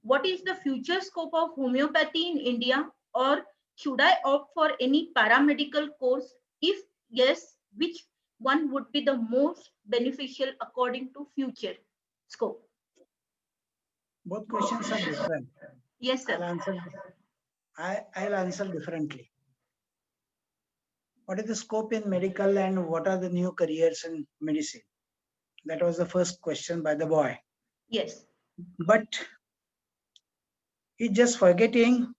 [SPEAKER 2] What is the future scope of homeopathy in India, or should I opt for any paramedical course? If yes, one would be the most beneficial according to future scope?
[SPEAKER 1] Both questions are different.
[SPEAKER 2] Yes,
[SPEAKER 1] I'll
[SPEAKER 2] sir.
[SPEAKER 1] answer. I'll answer differently. What is the scope in medical and what are the new careers in medicine? That was the first question by the boy.
[SPEAKER 2] Yes.
[SPEAKER 1] But he's just forgetting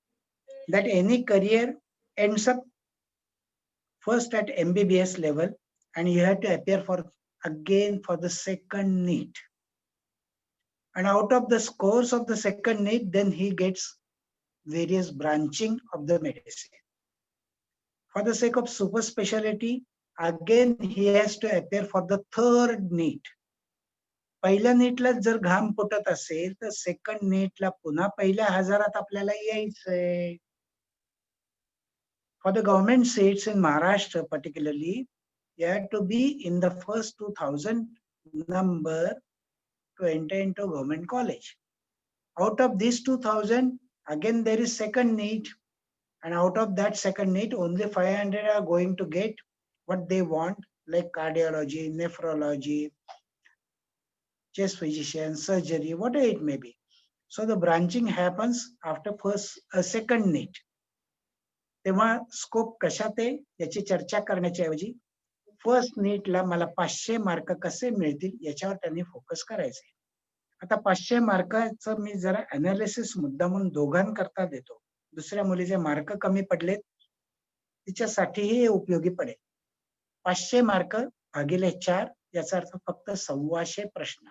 [SPEAKER 1] that any career ends up first at MBBS level and you have to appear for again for the second NEET. And out of the scores of the second NEET, then he gets various branching of the medicine. For the sake of super specialty, again he has to appear for the third NEET. पहिल्या नीटला जर घाम फुटत असेल तर second नीटला पुन्हा पहिल्या हजारात आपल्याला यायचंय. For the government seats in Maharashtra particularly, you have to be in the first 2000 number to enter into government college. Out of these 2000, again there is second NEET, and out of that second NEET, only 500 are going to get what they want, like cardiology, nephrology, chest physician, surgery, whatever it may be. So the branching happens after second NEET. तेव्हा scope कशात आहे याची चर्चा करण्याच्या ऐवजी first नीटला मला 500 mark कसे मिळतील याच्यावर त्यांनी फोकस करायचे. आता 500 मार्काचं मी जरा अनालिसिस मुद्दा म्हणून दोघांकरता देतो. दुसऱ्या मुलीचे मार्क कमी पडलेत तिच्यासाठीही हे उपयोगी पडेल. 500 मार्क भागिले 4 याचा अर्थ फक्त 1,200 प्रश्न.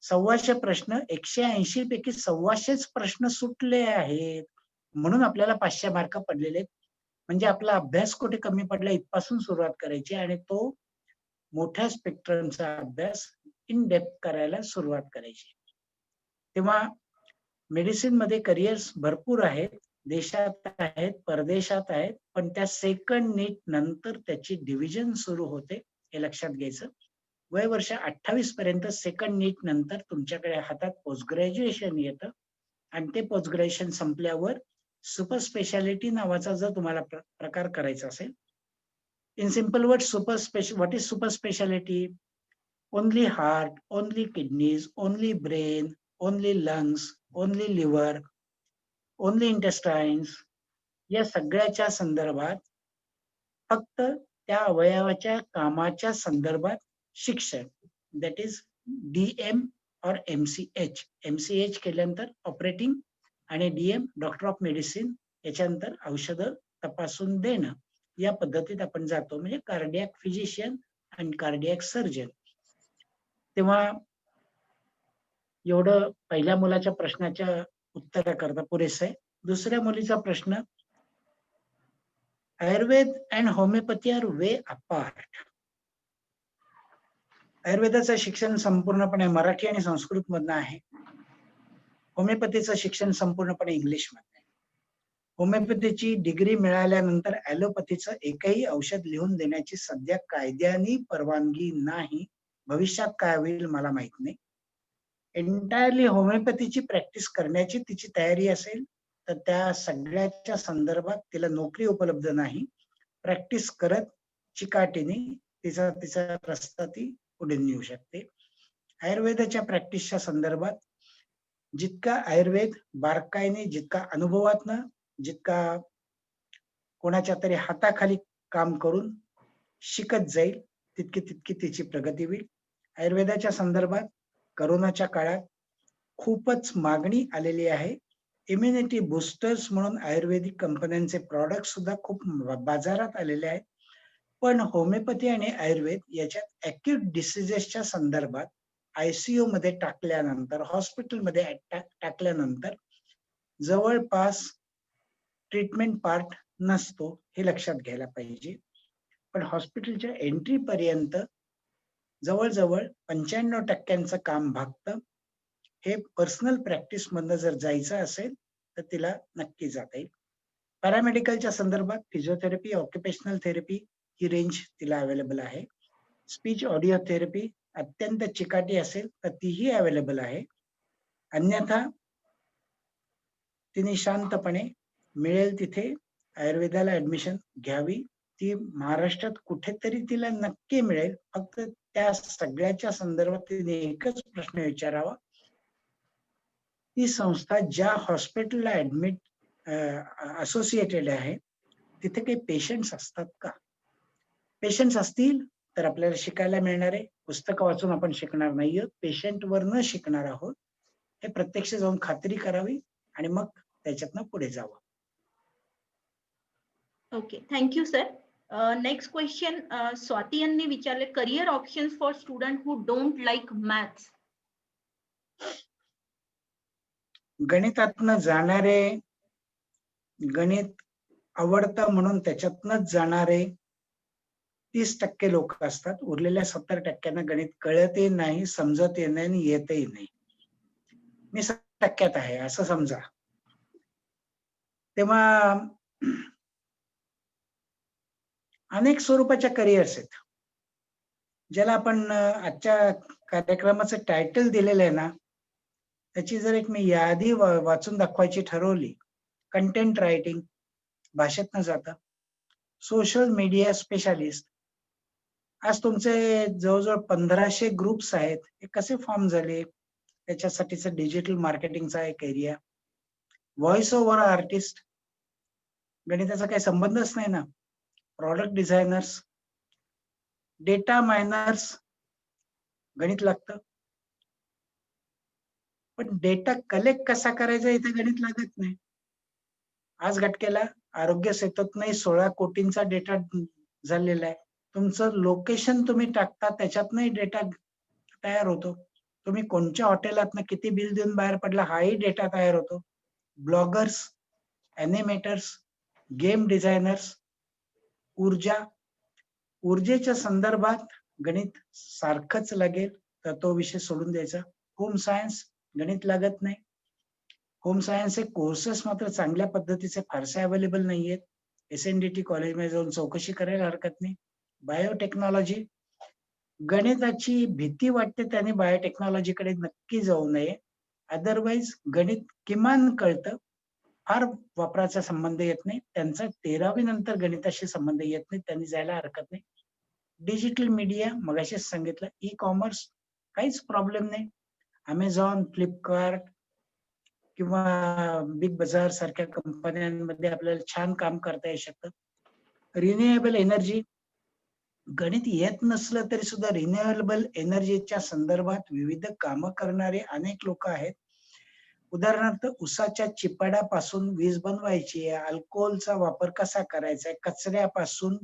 [SPEAKER 1] 1,200 प्रश्न 180 पैकी 1,200च प्रश्न सुटले आहेत म्हणून आपल्याला 500 मार्क पडलेले आहेत. म्हणजे आपला अभ्यास कुठे कमी पडला इथपासून सुरुवात करायची आणि तो मोठ्या स्पेक्ट्रमचा अभ्यास इन डेप्थ करायला सुरुवात करायची. तेव्हा मेडिसिन मध्ये करिअर्स भरपूर आहेत, देशात आहेत, परदेशात आहेत, पण त्या सेकंड नीट नंतर त्याची डिव्हिजन सुरू होते हे लक्षात घ्यायचं. वय वर्ष 28 पर्यंत सेकंड नीट नंतर तुमच्याकडे हातात पोस्ट ग्रॅज्युएशन येतं आणि ते पोस्ट ग्रॅज्युएशन संपल्यावर सुपर स्पेशालिटी नावाचा जर तुम्हाला प्रकार करायचा असेल, in simple word what is super speciality? Only heart, only kidneys, only brain, only lungs, only liver, only intestines या सगळ्याच्या संदर्भात फक्त त्या अवयवाच्या कामाच्या संदर्भात शिक्षण, दॅट इज DM और MCH. MCH केल्यानंतर ऑपरेटिंग आणि DM डॉक्टर ऑफ मेडिसिन याच्यानंतर औषधं तपासून देणं या पद्धतीत आपण जातो, म्हणजे कार्डियाक फिजिशियन आणि कार्डियाक सर्जन. तेव्हा एवढं पहिल्या मुलाच्या प्रश्नाच्या उत्तराकरता पुरेसं आहे. दुसऱ्या मुलीचा प्रश्न, Ayurveda and homeopathy are way apart. आयुर्वेदाचं शिक्षण संपूर्णपणे मराठी आणि संस्कृत मधनं आहे. होमिओपॅथीचं शिक्षण संपूर्णपणे इंग्लिश मध्ये आहे. होमिओपॅथीची डिग्री मिळाल्यानंतर ॲलोपॅथीचं एकही औषध लिहून देण्याची सध्या कायद्याने परवानगी नाही. भविष्यात काय होईल मला माहित नाही. एंटायरली होमिओपॅथीची प्रॅक्टिस करण्याची तिची तयारी असेल तर त्या सगळ्याच्या संदर्भात तिला नोकरी उपलब्ध नाही. प्रॅक्टिस करत चिकाटीने तिचा रस्ता ती पुढे नेऊ शकते. आयुर्वेदाच्या प्रॅक्टिसच्या संदर्भात जितका आयुर्वेद बारकाईने, जितका अनुभवातनं, जितका कोणाच्या तरी हाताखाली काम करून शिकत जाईल तितकी तिची प्रगती होईल. आयुर्वेदाच्या संदर्भात करोनाच्या काळात खूपच मागणी आलेली आहे. इम्युनिटी बुस्टर्स म्हणून आयुर्वेदिक कंपन्यांचे प्रॉडक्ट सुद्धा खूप बाजारात आलेले आहेत. पण होमिओपॅथी आणि आयुर्वेद याच्यात अॅक्यूट डिसिजेसच्या संदर्भात ICU मध्ये टाकल्यानंतर, हॉस्पिटलमध्ये टाकल्यानंतर जवळपास ट्रीटमेंट पार्ट नसतो हे लक्षात घ्यायला पाहिजे. पण हॉस्पिटलच्या एंट्री पर्यंत जवळजवळ 95% काम भागतं. हे पर्सनल प्रॅक्टिस मधनं जर जायचं असेल तर तिला नक्की जाता येईल. पॅरामेडिकलच्या संदर्भात फिजिओथेरपी, ऑक्युपेशनल थेरपी ही रेंज तिला अवेलेबल आहे. स्पीच ऑडिओ थेरपी अत्यंत चिकाटी असेल तर तीही अवेलेबल आहे. अन्यथा तिने शांतपणे मिळेल तिथे आयुर्वेदाला ऍडमिशन घ्यावी ती महाराष्ट्रात कुठेतरी तिला नक्की मिळेल. फक्त त्या सगळ्याच्या संदर्भात तिने एकच प्रश्न विचारावा, ती संस्था ज्या हॉस्पिटलला ऍडमिट असोसिएटेड आहे तिथे काही पेशंट्स असतात का? पेशंट्स असतील तर आपल्याला शिकायला मिळणार आहे. पुस्तकं वाचून आपण शिकणार नाही आहोत, पेशंटवर न शिकणार आहोत. हे प्रत्यक्ष जाऊन खात्री करावी आणि मग त्याच्यातनं पुढे जावं.
[SPEAKER 2] Okay, thank you sir. Next question Swati यांनी विचारले, career options for student who don't like maths.
[SPEAKER 1] गणितातनं जाणारे, गणित आवडतं म्हणून त्याच्यातनच जाणारे 30% लोक असतात. उरलेल्या 70% गणित कळतही नाही, समजतही नाही आणि येतही नाही. मी 70% आहे असं समजा. तेव्हा अनेक स्वरूपाच्या करिअर्स आहेत. ज्याला आपण आजच्या कार्यक्रमाचं टायटल दिलेलं आहे ना, त्याची जर एक मी यादी वाचून दाखवायची ठरवली, कंटेंट रायटिंग भाषेतनं जातं, सोशल मीडिया स्पेशालिस्ट. आज तुमचे जवळजवळ 1500 ग्रुप्स आहेत. हे कसे फॉर्म झाले? त्याच्यासाठीचं डिजिटल मार्केटिंगचा एक एरिया. व्हॉइस ओव्हर आर्टिस्ट, गणिताचा काही संबंधच नाही ना. प्रॉडक्ट डिझायनर्स, डेटा मायनर्स, गणित लागतं. पण डेटा कलेक्ट कसा करायचा इथे गणित लागत नाही. आज घटकेला आरोग्य सेतूतनंही 16 कोटींचा डेटा झालेला आहे. तुमचं लोकेशन तुम्ही टाकता त्याच्यातनंही डेटा तयार होतो. तुम्ही कोणत्या हॉटेलातनं किती बिल देऊन बाहेर पडला हाही डेटा तयार होतो. ब्लॉगर्स, ॲनिमेटर्स, गेम डिझायनर्स, ऊर्जेच्या संदर्भात गणित सारखंच लागेल तर तो विषय सोडून द्यायचा. होम सायन्स, गणित लागत नाही. होम सायन्सचे कोर्सेस मात्र चांगल्या पद्धतीचे फारसे अवेलेबल नाहीयेत. SNDT कॉलेजमध्ये जाऊन चौकशी करायला हरकत नाही. बायोटेक्नॉलॉजी, गणिताची भीती वाटते त्याने बायोटेक्नॉलॉजीकडे नक्की जाऊ नये. अदरवाईज गणित किमान कळतं, फार वापराचा संबंध येत नाही. त्यांचा 13वी नंतर गणिताशी संबंध येत नाही, त्यांनी जायला हरकत नाही. डिजिटल मीडिया मगाशीच सांगितलं, ई-कॉमर्स काहीच प्रॉब्लेम नाही. Amazon, फ्लिपकार्ट किंवा बिग बाजार सारख्या कंपन्यांमध्ये आपल्याला छान काम करता येऊ शकतं. रिन्युएबल एनर्जी, गणित येत नसलं तरी सुद्धा रिन्युएबल एनर्जीच्या संदर्भात विविध कामं करणारे अनेक लोक आहेत. उदाहरणार्थ उसाच्या चिपाडापासून वीज बनवायची आहे, अल्कोहोलचा वापर कसा करायचा आहे, कचऱ्यापासून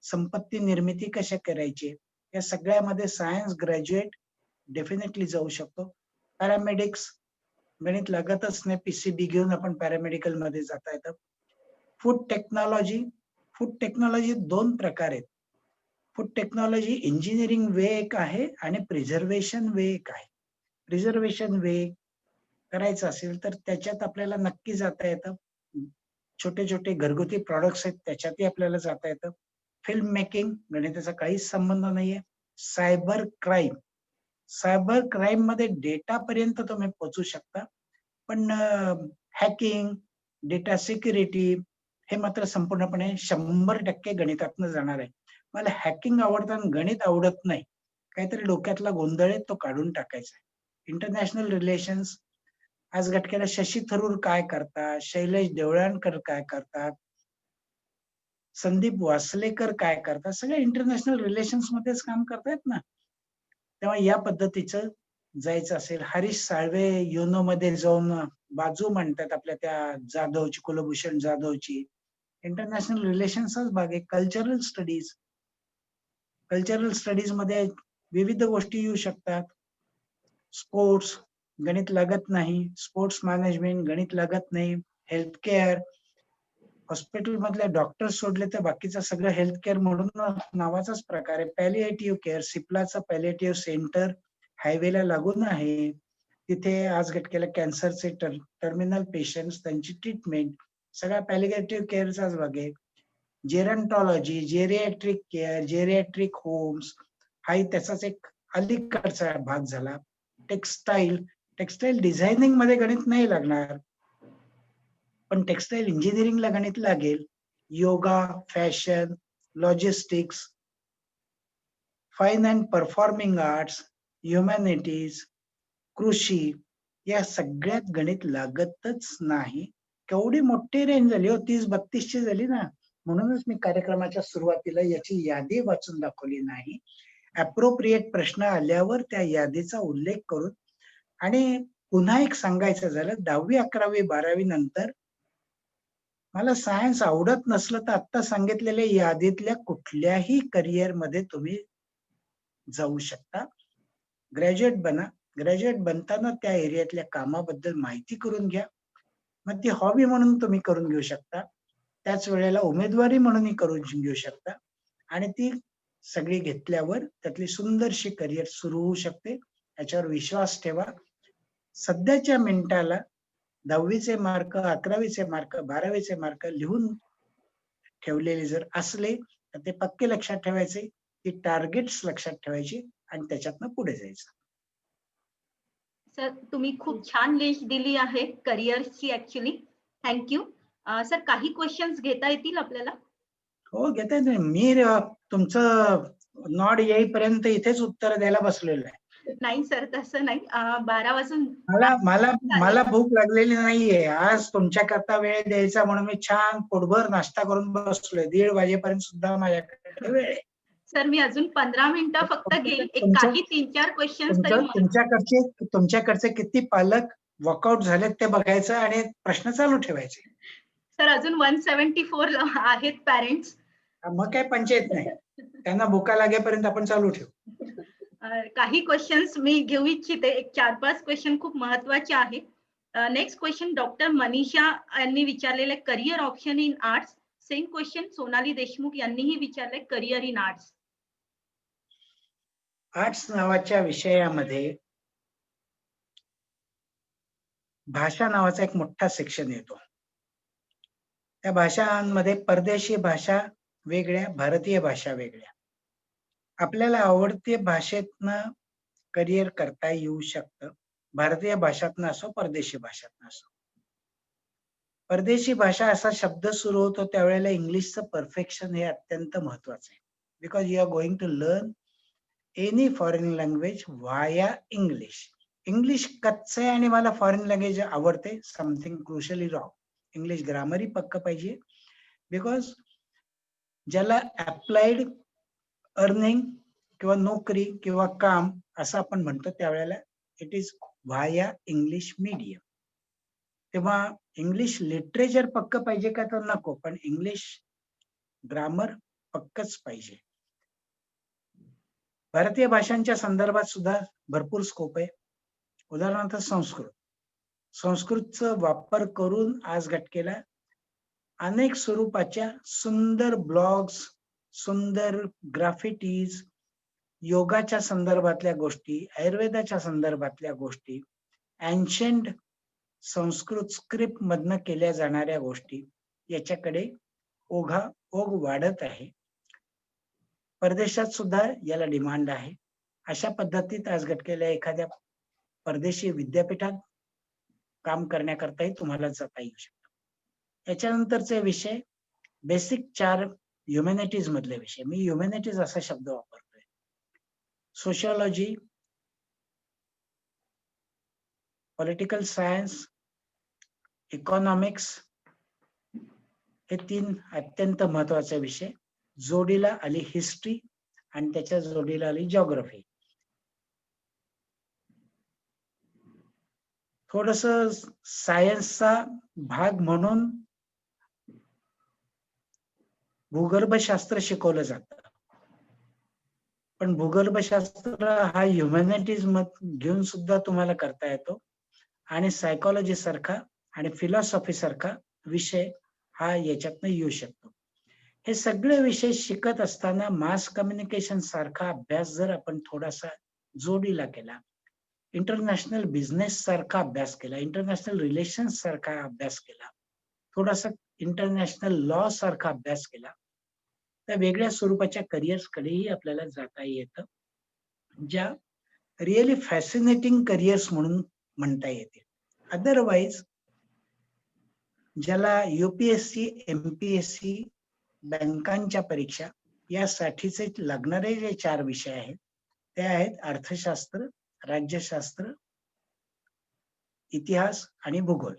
[SPEAKER 1] संपत्ती निर्मिती कशा करायची, या सगळ्यामध्ये सायन्स ग्रॅज्युएट डेफिनेटली जाऊ शकतो. पॅरामेडिक्स, गणित लागतच नाही, PCB घेऊन आपण पॅरामेडिकल मध्ये जाता येतं. फूड टेक्नॉलॉजी 2 प्रकार आहेत. फूड टेक्नॉलॉजी इंजिनिअरिंग वे एक आहे आणि प्रिझर्वेशन वे एक आहे. प्रिझर्वेशन वे करायचं असेल तर त्याच्यात आपल्याला नक्की जाता येतं. छोटे छोटे घरगुती प्रॉडक्ट्स आहेत त्याच्यातही आपल्याला जाता येतं. फिल्म मेकिंग, गणिताचा काहीच संबंध नाहीये. सायबर क्राईम मध्ये डेटा पर्यंत तुम्ही पोहोचू शकता, पण हॅकिंग, डेटा सिक्युरिटी हे मात्र संपूर्णपणे 100% गणितातनं जाणार आहे. मला हॅकिंग आवडतं आणि गणित आवडत नाही, काहीतरी डोक्यातला गोंधळ आहे तो काढून टाकायचा आहे. इंटरनॅशनल रिलेशन्स, आज घटकेला शशी थरूर काय करतात, शैलेश देवळाणकर काय करतात, संदीप वासलेकर काय करतात, सगळे इंटरनॅशनल रिलेशन्स मध्येच काम करतायत ना. तेव्हा या पद्धतीचं जायचं असेल. हरीश साळवे युनो मध्ये जाऊन बाजू म्हणतात आपल्या त्या जाधवची, कुलभूषण जाधवची. इंटरनॅशनल रिलेशन्सचाच भाग आहे. कल्चरल स्टडीज मध्ये विविध गोष्टी येऊ शकतात. स्पोर्ट्स, गणित लागत नाही. स्पोर्ट्स मॅनेजमेंट, गणित लागत नाही. हेल्थ केअर, हॉस्पिटल मधले डॉक्टर सोडले तर बाकीचं सगळं हेल्थ केअर म्हणून नावाचाच प्रकार आहे. पॅलिएटिव्ह केअर, सिप्लाचं पॅलिएटिव्ह सेंटर हायवेला लागून आहे. तिथे आज घटकेला कॅन्सरचे टर्मिनल पेशंट्स, त्यांची ट्रीटमेंट सगळा पॅलिएटिव्ह केअरचाच भाग आहे. जेरंटॉलॉजी, जेरियाट्रिक केअर, जेरियाट्रिक होम्स हाही त्याचाच एक अलीकडचा भाग झाला. टेक्सटाईल डिझायनिंग मध्ये गणित नाही लागणार, पण टेक्सटाईल इंजिनिअरिंगला गणित लागेल. Yoga, fashion, logistics, fine and performing arts, humanities, कृषी, या सगळ्यात गणित लागतच नाही. केवढी मोठी रेंज झाली हो, 30-32 ची झाली ना. म्हणूनच मी कार्यक्रमाच्या सुरुवातीला याची यादी वाचून दाखवली नाही. अप्रोप्रिएट प्रश्न आल्यावर त्या यादीचा उल्लेख करून, आणि पुन्हा एक सांगायचं झालं, 10वी 11वी 12वी नंतर मला सायन्स आवडत नसलं तर आता सांगितलेल्या यादीतल्या कुठल्याही करिअर मध्ये तुम्ही जाऊ शकता. ग्रॅज्युएट बना. ग्रॅज्युएट बनताना त्या एरियातल्या कामाबद्दल माहिती करून घ्या. मग ती हॉबी म्हणून तुम्ही करून घेऊ शकता, त्याच वेळेला उमेदवारी म्हणूनही करून घेऊ शकता, आणि ती सगळी घेतल्यावर त्यातली सुंदरशी करिअर सुरू होऊ शकते. याच्यावर विश्वास ठेवा. सध्याच्या मिनिटाला 10वीचे मार्क, 11वीचे मार्क, 12वीचे मार्क लिहून ठेवलेले जर असले तर ते पक्के लक्षात ठेवायचे, ती टार्गेट्स लक्षात ठेवायची आणि त्याच्यातनं पुढे जायचं.
[SPEAKER 2] सर तुम्ही खूप छान लिस्ट दिली आहे करिअर्सची ऍक्च्युली. थँक्यू. सर काही क्वेश्चन्स घेता येतील आपल्याला?
[SPEAKER 1] हो, घेता येते. मी तुमचं नॉड येईपर्यंत इथेच उत्तर द्यायला बसलेलो आहे.
[SPEAKER 2] नाही सर, तसं नाही. 12 वाजून
[SPEAKER 1] मला मला
[SPEAKER 2] झाले.
[SPEAKER 1] मला भूक लागलेली नाहीये. आज तुमच्या करता वेळ द्यायचा म्हणून मी छान पोटभर नाश्ता करून बसलोय. 1:30 वाजेपर्यंत सुद्धा माझ्याकडे वेळ आहे.
[SPEAKER 2] सर मी अजून 15 मिनिटं फक्त घेईल. एक
[SPEAKER 1] तुमच्या-
[SPEAKER 2] काही 3-4 क्वेश्चन्स तरी
[SPEAKER 1] तुमच्याकडचे किती पालक वॉकआउट झालेत ते बघायचं आणि प्रश्न चालू ठेवायचे.
[SPEAKER 2] सर अजून 174 आहेत पॅरेंट्स.
[SPEAKER 1] मग काय पंचायत नाही. त्यांना भुका लागेपर्यंत आपण चालू ठेवू.
[SPEAKER 2] काही क्वेश्चन्स मी घेऊ इच्छिते. एक 4-5 क्वेश्चन खूप महत्वाचे आहेत. नेक्स्ट क्वेश्चन डॉक्टर मनीषा यांनी विचारलेले, career option in arts. Same question Sonali Deshmukh यांनीही विचारले, करिअर इन आर्ट्स.
[SPEAKER 1] आर्ट्स नावाच्या विषयामध्ये भाषा नावाचा एक मोठा सेक्शन येतो. त्या भाषांमध्ये परदेशी भाषा वेगळ्या, भारतीय भाषा वेगळ्या. आपल्याला आवडते भाषेतनं करिअर करता येऊ शकतं. भारतीय भाषातनं असो, परदेशी भाषातनं असो. परदेशी भाषा असा शब्द सुरू होतो त्यावेळेला इंग्लिशचं परफेक्शन हे अत्यंत महत्वाचं आहे. Because you are going to learn any foreign language via English. English कच्चं आहे आणि मला फॉरेन लँग्वेज आवडते, समथिंग क्रुशली रॉंग. इंग्लिश ग्रामरही पक्क पाहिजे. बिकॉज ज्याला अप्लाइड अर्निंग किंवा नोकरी किंवा काम असं आपण म्हणतो त्यावेळेला it is via English medium. तेव्हा इंग्लिश लिटरेचर पक्क पाहिजे का तर नको, पण इंग्लिश ग्रामर पक्कच पाहिजे. भारतीय भाषांच्या संदर्भात सुद्धा भरपूर स्कोप आहे. उदाहरणार्थ संस्कृतचा वापर करून आज घटकेला अनेक स्वरूपाच्या सुंदर ब्लॉग्स, सुंदर ग्राफिटीज, योगाच्या संदर्भातल्या गोष्टी, आयुर्वेदाच्या संदर्भातल्या गोष्टी, एन्शंट संस्कृत स्क्रिप्ट मधनं केल्या जाणाऱ्या गोष्टी, याच्याकडे ओघ वाढत आहे. परदेशात सुद्धा याला डिमांड आहे. अशा पद्धतीत आज घटकेल्या एखाद्या परदेशी विद्यापीठात काम करण्याकरताही तुम्हाला जाता येऊ शकतं. याच्यानंतरचे विषय बेसिक 4 ह्युमॅनिटीज मधले विषय. मी ह्युमॅनिटीज असा शब्द वापरतोय. सोशिओलॉजी, पॉलिटिकल सायन्स, इकॉनॉमिक्स, हे 3 अत्यंत महत्वाचे विषय. जोडीला आली हिस्ट्री आणि त्याच्या जोडीला आली जिओग्राफी. थोडस सायन्सचा भाग म्हणून भूगर्भशास्त्र शिकवलं जातं, पण भूगर्भशास्त्र हा ह्युमॅनिटीज घेऊन सुद्धा तुम्हाला करता येतो. आणि सायकोलॉजी सारखा आणि फिलॉसॉफी सारखा विषय हा याच्यातनं येऊ शकतो. हे सगळे विषय शिकत असताना मास कम्युनिकेशन सारखा अभ्यास जर आपण थोडासा जोडीला केला, इंटरनॅशनल बिझनेस सारखा अभ्यास केला, इंटरनॅशनल रिलेशन्स सारखा अभ्यास केला, थोडासा इंटरनॅशनल लॉ सारखा अभ्यास केला, तर वेगळ्या स्वरूपाच्या करिअर्स कडेही आपल्याला जाता येतं, ज्या रिअली फॅसिनेटिंग करिअर्स म्हणून म्हणता येतील. अदरवाईज ज्याला UPSC, MPSC, बँकांच्या परीक्षा यासाठीचे लागणारे जे 4 विषय आहेत ते आहेत अर्थशास्त्र, राज्यशास्त्र, इतिहास आणि भूगोल.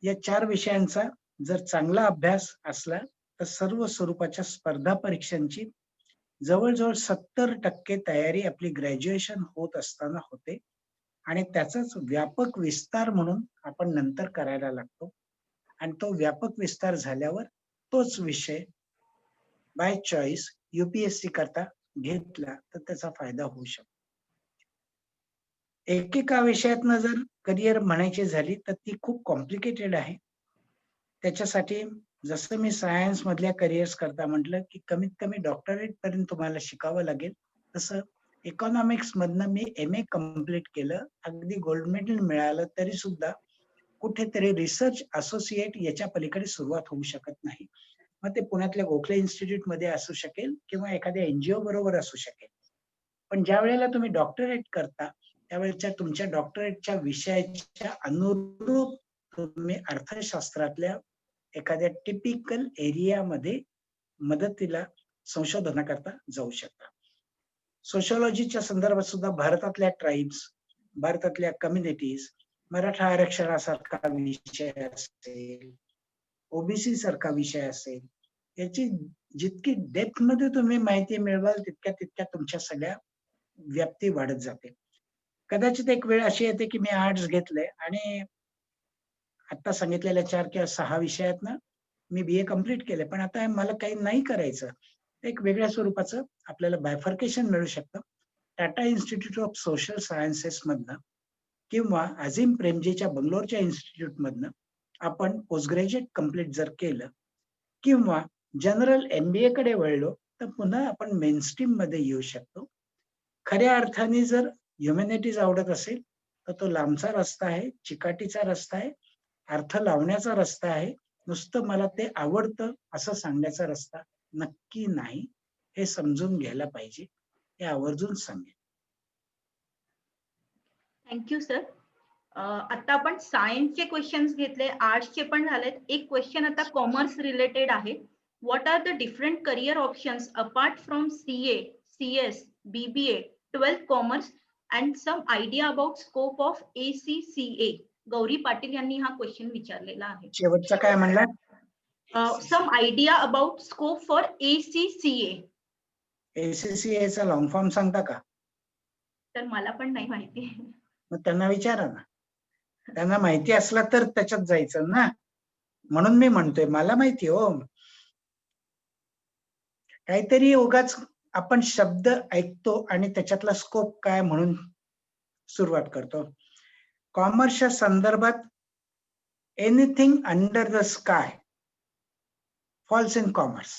[SPEAKER 1] या 4 विषयांचा जर चांगला अभ्यास असला तर सर्व स्वरूपाच्या स्पर्धा परीक्षांची जवळ-जवळ 70% तयारी आपली ग्रॅज्युएशन होत असताना होते आणि त्याचाच व्यापक विस्तार म्हणून आपण नंतर करायला लागतो आणि तो व्यापक विस्तार झाल्यावर तोच विषय बाय चॉईस UPSC करता घेतला तर त्याचा फायदा होऊ शकतो. एकेका विषयातनं जर करिअर म्हणायची झाली तर ती खूप कॉम्प्लिकेटेड आहे. त्याच्यासाठी जसं मी सायन्स मधल्या करिअर्स करता म्हटलं, की कमीत कमी डॉक्टरेट पर्यंत तुम्हाला शिकावं लागेल. तसं इकॉनॉमिक्स मधनं मी MA कंप्लीट केलं. अगदी गोल्ड मेडल मिळालं तरी सुद्धा कुठेतरी रिसर्च असोसिएट याच्या पलीकडे सुरुवात होऊ शकत नाही. मग ते पुण्यातल्या गोखले इन्स्टिट्यूट मध्ये असू शकेल किंवा एखाद्या NGO बरोबर असू शकेल. पण ज्या वेळेला तुम्ही डॉक्टरेट करता त्यावेळेच्या तुमच्या डॉक्टरेटच्या विषयाच्या अनुरूप तुम्ही अर्थशास्त्रातल्या एखाद्या टिपिकल एरियामध्ये मदतीला संशोधनाकरता जाऊ शकता. सोशिओलॉजीच्या संदर्भात सुद्धा भारतातल्या ट्राईब्स, भारतातल्या कम्युनिटीज, मराठा आरक्षणासारखा विषय असेल, ओबीसी सारखा विषय असेल, याची जितकी डेप्थ मध्ये तुम्ही माहिती मिळवाल तितक्या तितक्या तुमच्या सगळ्या व्याप्ती वाढत जाते. कदाचित एक वेळ अशी येते की मी आर्ट्स घेतलंय आणि आता सांगितलेल्या 4 किंवा 6 विषयातनं मी BA कंप्लीट केलंय, पण आता मला काही नाही करायचं. एक वेगळ्या स्वरूपाचं आपल्याला बायफर्केशन मिळू शकतं. Tata institute of social sciences मधनं किंवा अझीम प्रेमजीच्या बंगलोरच्या इन्स्टिट्यूट मधनं आपण पोस्ट ग्रॅज्युएट कंप्लीट जर केलं किंवा जनरल MBA कडे वळलो तर पुन्हा आपण मेनस्ट्रीम मध्ये येऊ शकतो. खऱ्या अर्थाने जर ह्युमॅनिटीज आवडत असेल तर तो लांबचा रस्ता आहे, चिकाटीचा रस्ता आहे, अर्थ लावण्याचा रस्ता आहे. नुसतं मला ते आवडतं असं सांगण्याचा रस्ता नक्की नाही. हे समजून घ्यायला पाहिजे. हे आवर्जून सांगेन.
[SPEAKER 2] Thank you sir. आता आपण सायन्सचे क्वेश्चन्स घेतले, आर्ट्सचे पण झालेत. एक क्वेश्चन आता कॉमर्स रिलेटेड आहे. What are the different career options apart from CA, CS, BBA, 12th commerce and some idea about scope of ACCA? Gauri Patil यांनी हा क्वेश्चन विचारलेला आहे.
[SPEAKER 1] शेवटचा काय म्हणला?
[SPEAKER 2] Some idea about scope for ACCA.
[SPEAKER 1] ACCA चा लॉंग फॉर्म सांगता का?
[SPEAKER 2] तर मला पण नाही माहिती.
[SPEAKER 1] मग त्यांना विचारा ना. त्यांना माहिती असला तर त्याच्यात जायचं ना. म्हणून मी म्हणतोय मला माहिती हो. काहीतरी उगाच आपण शब्द ऐकतो आणि त्याच्यातला स्कोप काय म्हणून सुरुवात करतो. कॉमर्सच्या संदर्भात anything under the sky false in commerce.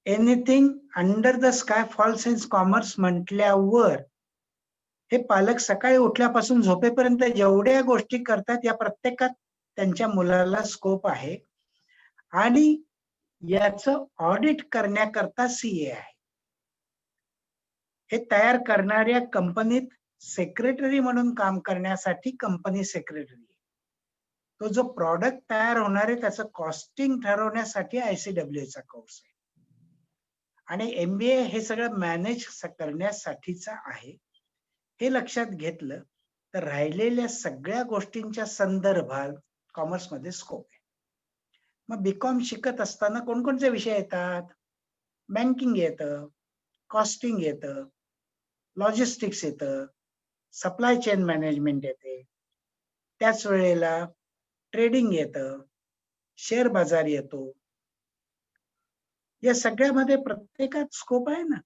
[SPEAKER 1] Anything under the sky false in commerce म्हटल्यावर हे पालक सकाळी उठल्यापासून झोपेपर्यंत जेवढ्या गोष्टी करतात या प्रत्येकात त्यांच्या मुलाला स्कोप आहे आणि याचं ऑडिट करण्याकरता CA आहे. हे तयार करणाऱ्या कंपनीत सेक्रेटरी म्हणून काम करण्यासाठी कंपनी सेक्रेटरी. तो जो प्रॉडक्ट तयार होणार आहे त्याचं कॉस्टिंग ठरवण्यासाठी ICWA चा कोर्स आहे आणि MBA हे सगळं मॅनेज करण्यासाठीचा आहे. हे लक्षात घेतलं तर राहिलेल्या सगळ्या गोष्टींच्या संदर्भात कॉमर्समध्ये स्कोप आहे. मग BCom शिकत असताना कोणकोणते विषय येतात? बँकिंग येतं, कॉस्टिंग येतं, लॉजिस्टिक्स येतं, सप्लाय चेन मॅनेजमेंट येते, त्याच वेळेला ट्रेडिंग येतं, शेअर बाजार येतो. या सगळ्यामध्ये प्रत्येकात स्कोप आहे ना.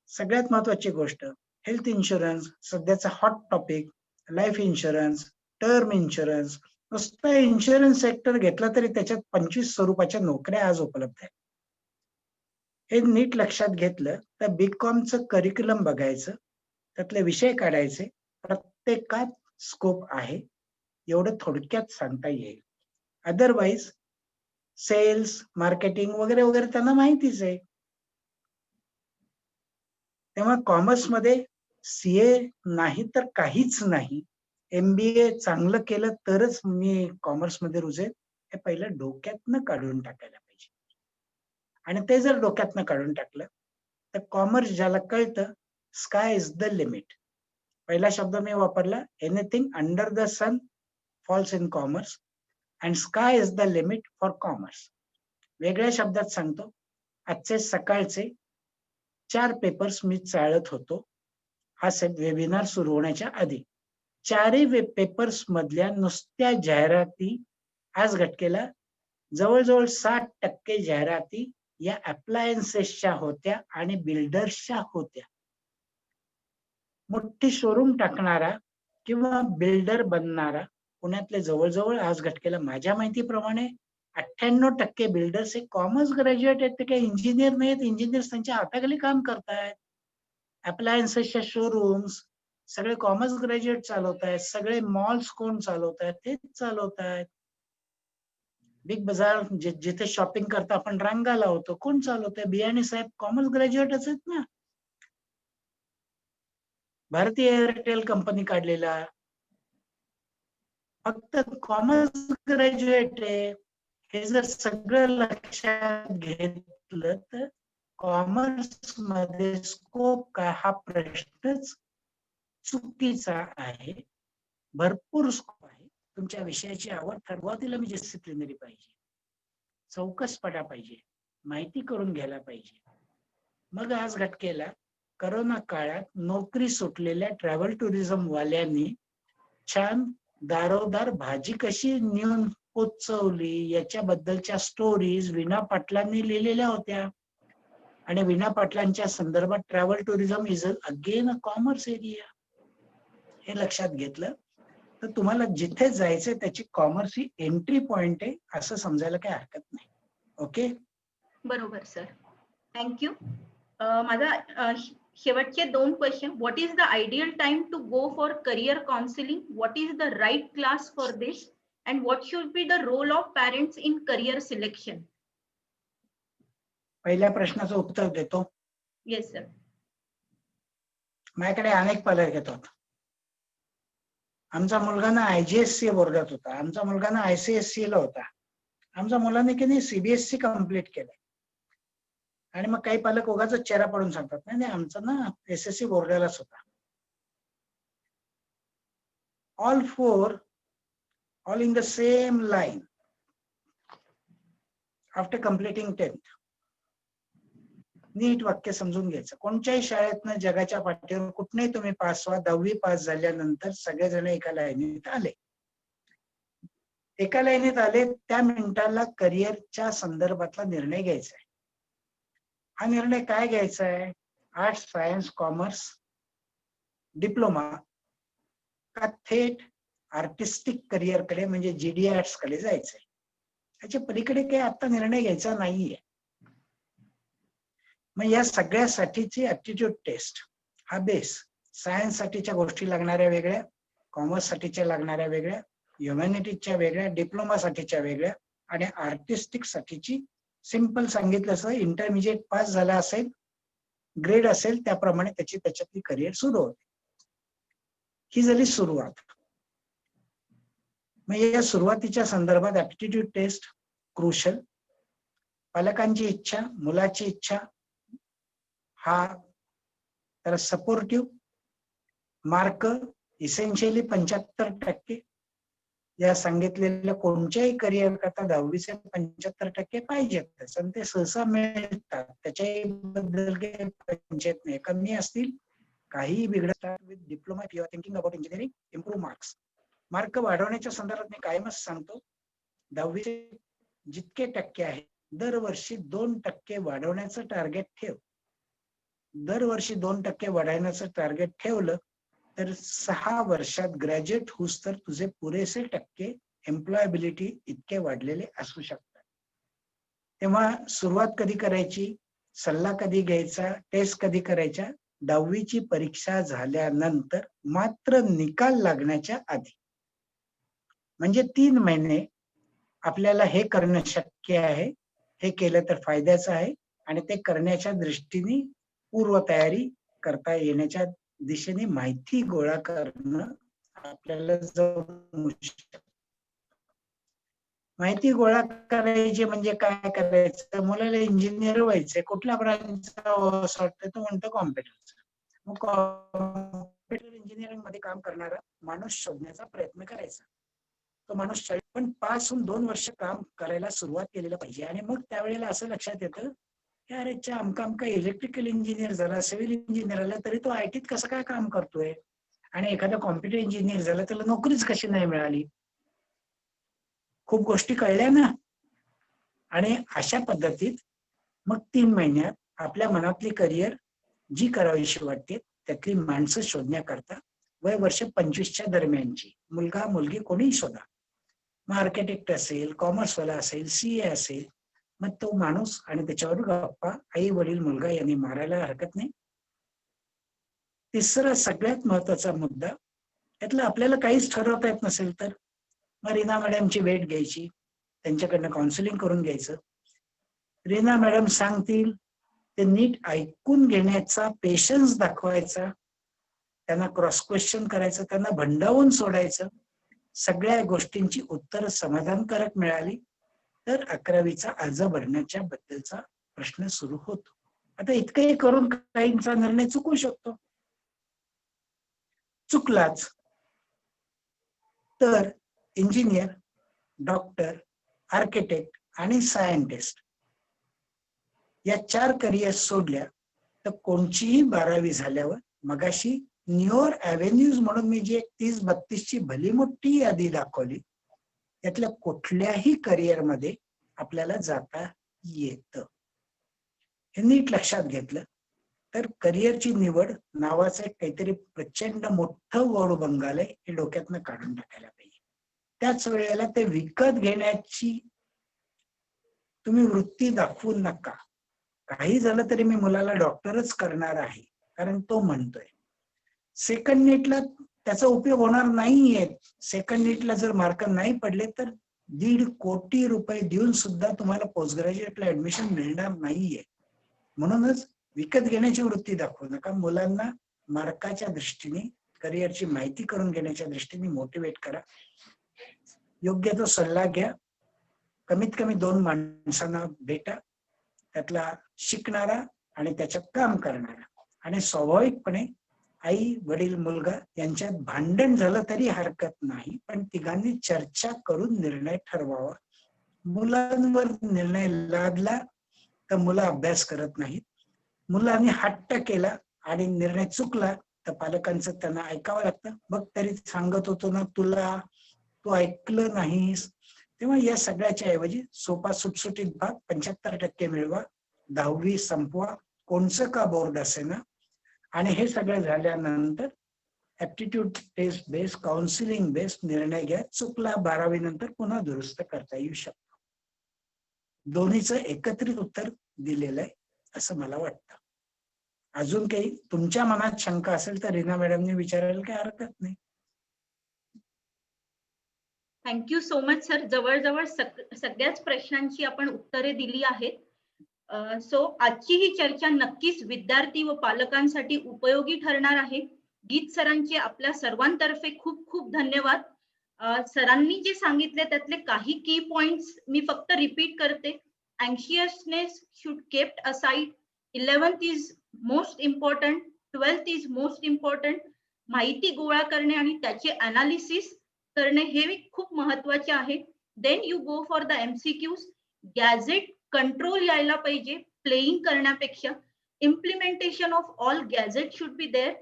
[SPEAKER 1] सगळ्यात महत्वाची गोष्ट हेल्थ इन्शुरन्स, सध्याचा hot topic, life insurance, term insurance. नुसतं इन्शुरन्स सेक्टर घेतलं तरी त्याच्यात 25 स्वरूपाच्या नोकऱ्या आज उपलब्ध आहेत. हे नीट लक्षात घेतलं तर BComचं करिक्युलम बघायचं, त्यातले विषय काढायचे, प्रत्येकात स्कोप आहे एवढं थोडक्यात सांगता येईल. अदरवाईज सेल्स, मार्केटिंग वगैरे वगैरे त्यांना माहितीच आहे. तेव्हा कॉमर्समध्ये CA नाही तर काहीच नाही. MBA चांगलं केलं तरच मी कॉमर्समध्ये रुजेल हे पहिलं डोक्यातनं काढून टाकायला पाहिजे. आणि ते जर डोक्यातनं काढून टाकलं तर कॉमर्स ज्याला कळतं, स्काय इज द लिमिट. पहिला शब्द मी वापरला, anything under the sun falls in commerce and sky is the limit for commerce. वेगळ्या शब्दात सांगतो, आजचे सकाळचे 4 पेपर्स मी चाळत होतो हा वेबिनार सुरू होण्याच्या आधी. 4ही पेपर्स मधल्या नुसत्या जाहिराती आज घटकेला जवळजवळ 60% जाहिराती या अप्लायन्सेसच्या होत्या आणि बिल्डर्सच्या होत्या. मोठी शोरूम टाकणारा किंवा बिल्डर बनणारा पुण्यातले जवळजवळ आज घटकेला माझ्या माहितीप्रमाणे 98% बिल्डर्स हे कॉमर्स ग्रॅज्युएट आहेत. ते काही इंजिनियर नाहीत. इंजिनियर्स त्यांच्या हाताखाली काम करतायत. अप्लायन्सेसच्या शोरूम्स सगळे कॉमर्स ग्रॅज्युएट चालवतायत. सगळे मॉल्स कोण चालवतायत? तेच चालवतायत. बिग बाजार जिथे शॉपिंग करता आपण रांगा लावतो, कोण चालवतंय? बियाणे साहेब कॉमर्स ग्रॅज्युएटच आहेत ना. भारतीय एअरटेल कंपनी काढलेला फक्त कॉमर्स ग्रॅज्युएट आहे. हे जर सगळं लक्षात घेतलं तर कॉमर्स मध्ये स्कोप काय हा प्रश्नच चुकीचा आहे. भरपूर स्कोप आहे. तुमच्या विषयाची आवड ठरवायला मी डिसिप्लिनरी पाहिजे, चौकसपणा पाहिजे, माहिती करून घ्यायला पाहिजे. मग आज घटकेला करोना काळात नोकरी सुटलेल्या ट्रॅव्हल टुरिझम वाल्यांनी छान दारोदार भाजी कशी नेऊन पोचवली याच्याबद्दलच्या स्टोरीज वीणा पाटलांनी लिहिलेल्या होत्या. आणि वीणा पाटलांच्या संदर्भात travel tourism is again a commerce area. हे लक्षात घेतलं तर तुम्हाला जिथे जायचंय त्याची कॉमर्स ही एंट्री पॉइंट आहे असं समजायला काही हरकत नाही. ओके,
[SPEAKER 2] बरोबर सर, थँक्यू. माझा शेवटचे 2 question. What is the ideal time to go for career counselling? What is the right class for this? And what should be the role of parents in career selection?
[SPEAKER 1] पहिल्या प्रश्नाचं उत्तर देतो.
[SPEAKER 2] Yes sir.
[SPEAKER 1] माझ्याकडे अनेक पालक येतात. आमचा मुलगा ना IGSC बोर्डात होता, आमचा मुलगा ना ICSC ला होता, आमच्या मुलाने की नाही CBSC कम्प्लीट केलं. आणि मग काही पालक उगाच चेहरा पडून सांगतात, नाही नाही आमचा ना SSC बोर्डालाच होता. All four, all in the same line after completing 10th. नीट वाक्य समजून घ्यायचं. कोणत्याही शाळेतनं जगाच्या पाठीवर कुठनंही तुम्ही पास व्हा, 10वी पास झाल्यानंतर सगळेजण एका लाईनीत आले. एका लाईनीत आले त्या मिनिटाला करिअरच्या संदर्भातला निर्णय घ्यायचा आहे. हा निर्णय काय घ्यायचा आहे? आर्ट्स, सायन्स, कॉमर्स, डिप्लोमा का थेट आर्टिस्टिक करिअरकडे म्हणजे GD आर्ट्स कडे जायचंय? त्याच्या पलीकडे काही आता निर्णय घ्यायचा नाहीये. मग या सगळ्यासाठीची ऍप्टिट्यूड टेस्ट हा बेस. सायन्स साठीच्या गोष्टी लागणाऱ्या वेगळ्या, कॉमर्स साठीच्या लागणाऱ्या वेगळ्या, ह्युमॅनिटीजच्या वेगळ्या, डिप्लोमा साठीच्या वेगळ्या आणि आर्टिस्टिक साठीची सिंपल सांगितलं असं इंटरमिजिएट पास झाला असेल, ग्रेड असेल त्याप्रमाणे त्याच्यातली करिअर सुरू होते. ही झाली सुरुवात. मग या सुरुवातीच्या संदर्भात ऍप्टिट्यूड टेस्ट क्रुशल. पालकांची इच्छा, मुलाची इच्छा हा त्याला सपोर्टिव्ह. Mark essentially 75%. या सांगितलेल्या कोणत्याही करिअर करता 10वीचे 75% पाहिजेत आणि ते सहसा मिळतात. त्याच्याही बद्दल काही पंचायत नाही. कमी असतील काहीही बिघडतात. With diploma you are thinking about engineering, improve marks. Mark वाढवण्याच्या संदर्भात मी कायमच सांगतो, 10वीचे जितके टक्के आहेत दरवर्षी 2% वाढवण्याचं टार्गेट ठेव. दरवर्षी 2% वाढवण्याचं टार्गेट ठेवलं तर 6 वर्षात ग्रॅज्युएट होऊस तर तुझे पुरेसे टक्के एम्प्लॉयबिलिटी इतके वाढलेले असू शकतात. तेव्हा सुरुवात कधी करायची, सल्ला कधी घ्यायचा, टेस्ट कधी करायच्या? 10वीची परीक्षा झाल्यानंतर, मात्र निकाल लागण्याच्या आधी. म्हणजे 3 महिने आपल्याला हे करणं शक्य आहे, हे केलं तर फायद्याचं आहे आणि ते करण्याच्या दृष्टीने पूर्वतयारी करता येण्याच्या दिशेने माहिती गोळा करणं आपल्याला जमू शकतं. माहिती गोळा करायची म्हणजे काय करायचं, मुलाला इंजिनियर व्हायचंय, कुठल्या ब्रांचचा वाटतं, तो म्हणतो कॉम्प्युटरचा. मग कॉम्प्युटर इंजिनिअरिंग मध्ये काम करणारा माणूस शोधण्याचा प्रयत्न करायचा. तो माणूस पण 5 हून 2 वर्ष काम करायला सुरुवात केलेलं पाहिजे. आणि मग त्यावेळेला असं लक्षात येतं की अरे अमका इलेक्ट्रिकल इंजिनियर झाला, सिव्हिल इंजिनियर झाला, तरी तो आयटीत कसं काय काम करतोय, आणि एखादा कॉम्प्युटर इंजिनियर झाला त्याला नोकरीच कशी नाही मिळाली. खूप गोष्टी कळल्या ना. आणि अशा पद्धतीत मग 3 महिन्यात आपल्या मनातली करिअर जी करावीशी वाटते त्यातली माणसं शोधण्याकरता वय वर्ष 25च्या दरम्यानची मुलगा मुलगी कोणीही शोधा, मग आर्किटेक्ट असेल, कॉमर्सवाला असेल, सीए असेल, मग तो माणूस आणि त्याच्यावर गप्पा आई वडील मुलगा यांनी मारायला हरकत नाही. तिसरा सगळ्यात महत्वाचा मुद्दा, त्यातलं आपल्याला काहीच ठरवता येत नसेल तर मग रीना मॅडमची भेट घ्यायची, त्यांच्याकडनं काउन्सिलिंग करून घ्यायचं. रीना मॅडम सांगतील ते नीट ऐकून घेण्याचा पेशन्स दाखवायचा, त्यांना क्रॉस क्वेश्चन करायचं, त्यांना भंडावून सोडायचं. सगळ्या गोष्टींची उत्तर समाधानकारक मिळाली तर 11वीचा अर्ज भरण्याच्या बद्दलचा प्रश्न सुरू होतो. आता इतकंही करून काहींचा निर्णय चुकू शकतो. चुकलाच तर इंजिनियर, डॉक्टर, आर्किटेक्ट आणि सायंटिस्ट या 4 करिअर सोडल्या तर कोणचीही 12वी झाल्यावर मगाशी न्यूअर ॲव्हेन्यूज म्हणून मी जी 30-32ची भली मोठी यादी दाखवली त्यातल्या कुठल्याही करिअर मध्ये आपल्याला जाता येतं. हे नीट लक्षात घेतलं तर करिअरची निवड नावाचं काहीतरी प्रचंड मोठं वड बंगालय हे डोक्यातनं काढून टाकायला पाहिजे. त्याच वेळेला ते विकत घेण्याची तुम्ही वृत्ती दाखवू नका. काही झालं तरी मी मुलाला डॉक्टरच करणार आहे कारण तो म्हणतोय. सेकंड नीटला त्याचा उपयोग होणार नाहीये. सेकंड नीटला जर मार्क नाही पडले तर 1.5 कोटी रुपये देऊन सुद्धा तुम्हाला पोस्ट ग्रॅज्युएटला ऍडमिशन मिळणार नाहीये. म्हणूनच विकत घेण्याची वृत्ती दाखवू नका. मुलांना मार्काच्या दृष्टीने करिअरची माहिती करून घेण्याच्या दृष्टीने मोटिवेट करा. योग्य तो सल्ला घ्या. कमीत कमी 2 माणसांना भेटा, त्यातला शिकणारा आणि त्याच्यात काम करणारा. आणि स्वाभाविकपणे आई वडील मुलगा यांच्यात भांडण झालं तरी हरकत नाही, पण तिघांनी चर्चा करून निर्णय ठरवावा. मुलांवर निर्णय लादला तर मुलं अभ्यास करत नाहीत. मुलांनी हट्ट केला आणि निर्णय चुकला तर पालकांचं त्यांना ऐकावं लागतं. बघ तरी सांगत होतो ना तुला, तू ऐकलं नाहीस. तेव्हा या सगळ्याच्या ऐवजी सोपा सुटसुटीत भाग 75% मिळवा, 10वी संपवा, कोणचं का बोर्ड असे ना. आणि हे सगळं झाल्यानंतर aptitude test based, counselling based निर्णय घ्या. चुकला 12वी नंतर पुन्हा दुरुस्त करता येऊ शकतो. दोन्हीचं एकत्रित उत्तर दिलेलं आहे असं मला वाटतं. अजून काही तुमच्या मनात शंका असेल तर रीना मॅडमने विचारायला काही हरकत नाही.
[SPEAKER 2] Thank you so much sir. जवळजवळ सगळ्याच प्रश्नांची आपण उत्तरे दिली आहेत. सो आजची ही चर्चा नक्कीच विद्यार्थी व पालकांसाठी उपयोगी ठरणार आहे. गीत सरांचे आपल्या सर्वांतर्फे खूप खूप धन्यवाद. सरांनी जे सांगितले त्यातले काही की पॉइंट्स मी फक्त रिपीट करते. Anxiousness should kept aside. 11th is most important. 12th is most important. माहिती गोळा करणे आणि त्याचे अनालिसिस करणे हे खूप महत्वाचे आहे. Then you go for the MCQs. Gadget control यायला पाहिजे प्लेइंग करण्यापेक्षा. Implementation of all gadget should be there.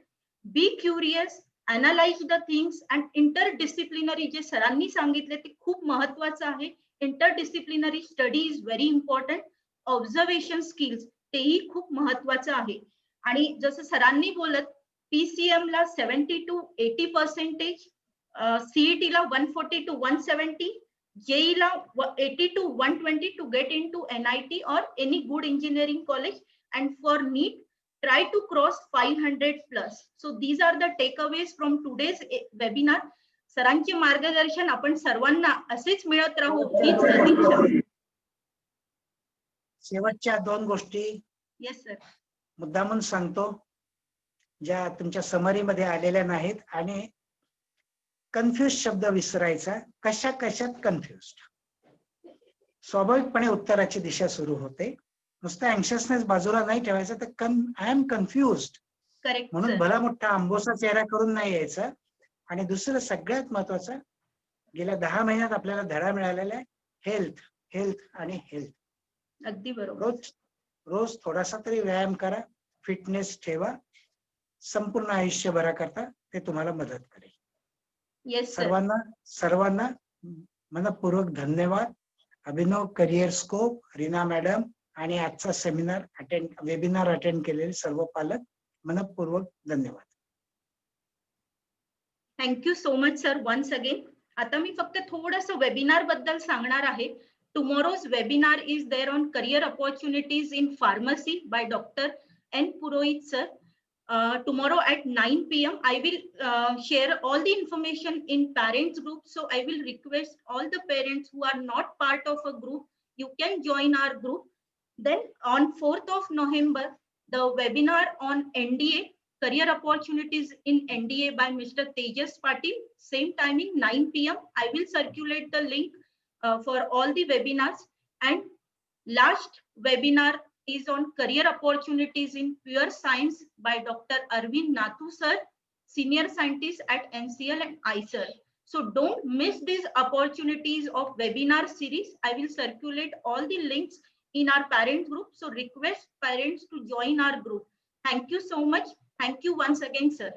[SPEAKER 2] Be curious, analyse the things and interdisciplinary जे सरांनी सांगितले ते खूप महत्वाचं आहे. Interdisciplinary study is very important. Observation skills तेही खूप महत्वाचं आहे. आणि जसं सरांनी बोलत PCM ला 70 to 80%, CET ला 140 to 170, JEE ला 80 to 120 to get into NIT or any good engineering college, and for NEET try to cross 500 plus. So these are the takeaways from today's webinar. सरांचे मार्गदर्शन आपण सर्वांना असेच मिळत राहू हीच सदिच्छा.
[SPEAKER 1] शेवटच्या 2 गोष्टी
[SPEAKER 2] येस सर
[SPEAKER 1] मुद्दामून सांगतो ज्या तुमच्या समरी मध्ये आलेल्या नाहीत. आणि कन्फ्युज शब्द विसरायचा. कशात कन्फ्युज. स्वाभाविकपणे उत्तराची दिशा सुरू होते. नुसतं अँक्शियसनेस बाजूला नाही ठेवायचं, तर आय एम कन्फ्युज्ड
[SPEAKER 2] करेक्ट
[SPEAKER 1] म्हणून
[SPEAKER 2] सर.
[SPEAKER 1] भला मोठा आंबोसा चेहरा करून नाही यायचा. आणि दुसरं सगळ्यात महत्वाचं, गेल्या 10 महिन्यात आपल्याला धडा मिळालेला आहे, हेल्थ हेल्थ आणि हेल्थ.
[SPEAKER 2] अगदी बरोबर.
[SPEAKER 1] रोज रोज थोडासा तरी व्यायाम करा, फिटनेस ठेवा, संपूर्ण आयुष्यभराकरता ते तुम्हाला मदत करेल.
[SPEAKER 2] Yes sir.
[SPEAKER 1] सर्वांना मनपूर्वक धन्यवाद. Abhinav career scope, Reena madam आणि आजचा वेबिनार अटेंड केलेले सर्व पालक, मनपूर्वक धन्यवाद.
[SPEAKER 2] Thank you so much sir once again. आता मी फक्त थोडंसं वेबिनार बद्दल सांगणार आहे. Tomorrow's webinar is there on career opportunities in pharmacy by doctor N. Purohit sir. Tomorrow at 9 p.m. I will share all the information in parents group. So I will request all the parents who are not part of a group, you can join our group. Then on 4th of November, the webinar on NDA, career opportunities in NDA by Mr. Tejas Patil, same timing 9 p.m. I will circulate the link for all the webinars. And last webinar is on career opportunities in pure science by Dr. Arvind Nathu sir, senior scientist at NCL and ICER. So don't miss these opportunities of webinar series. I will circulate all the links in our parent group. So request parents to join our group. Thank you so much. Thank you once again, sir.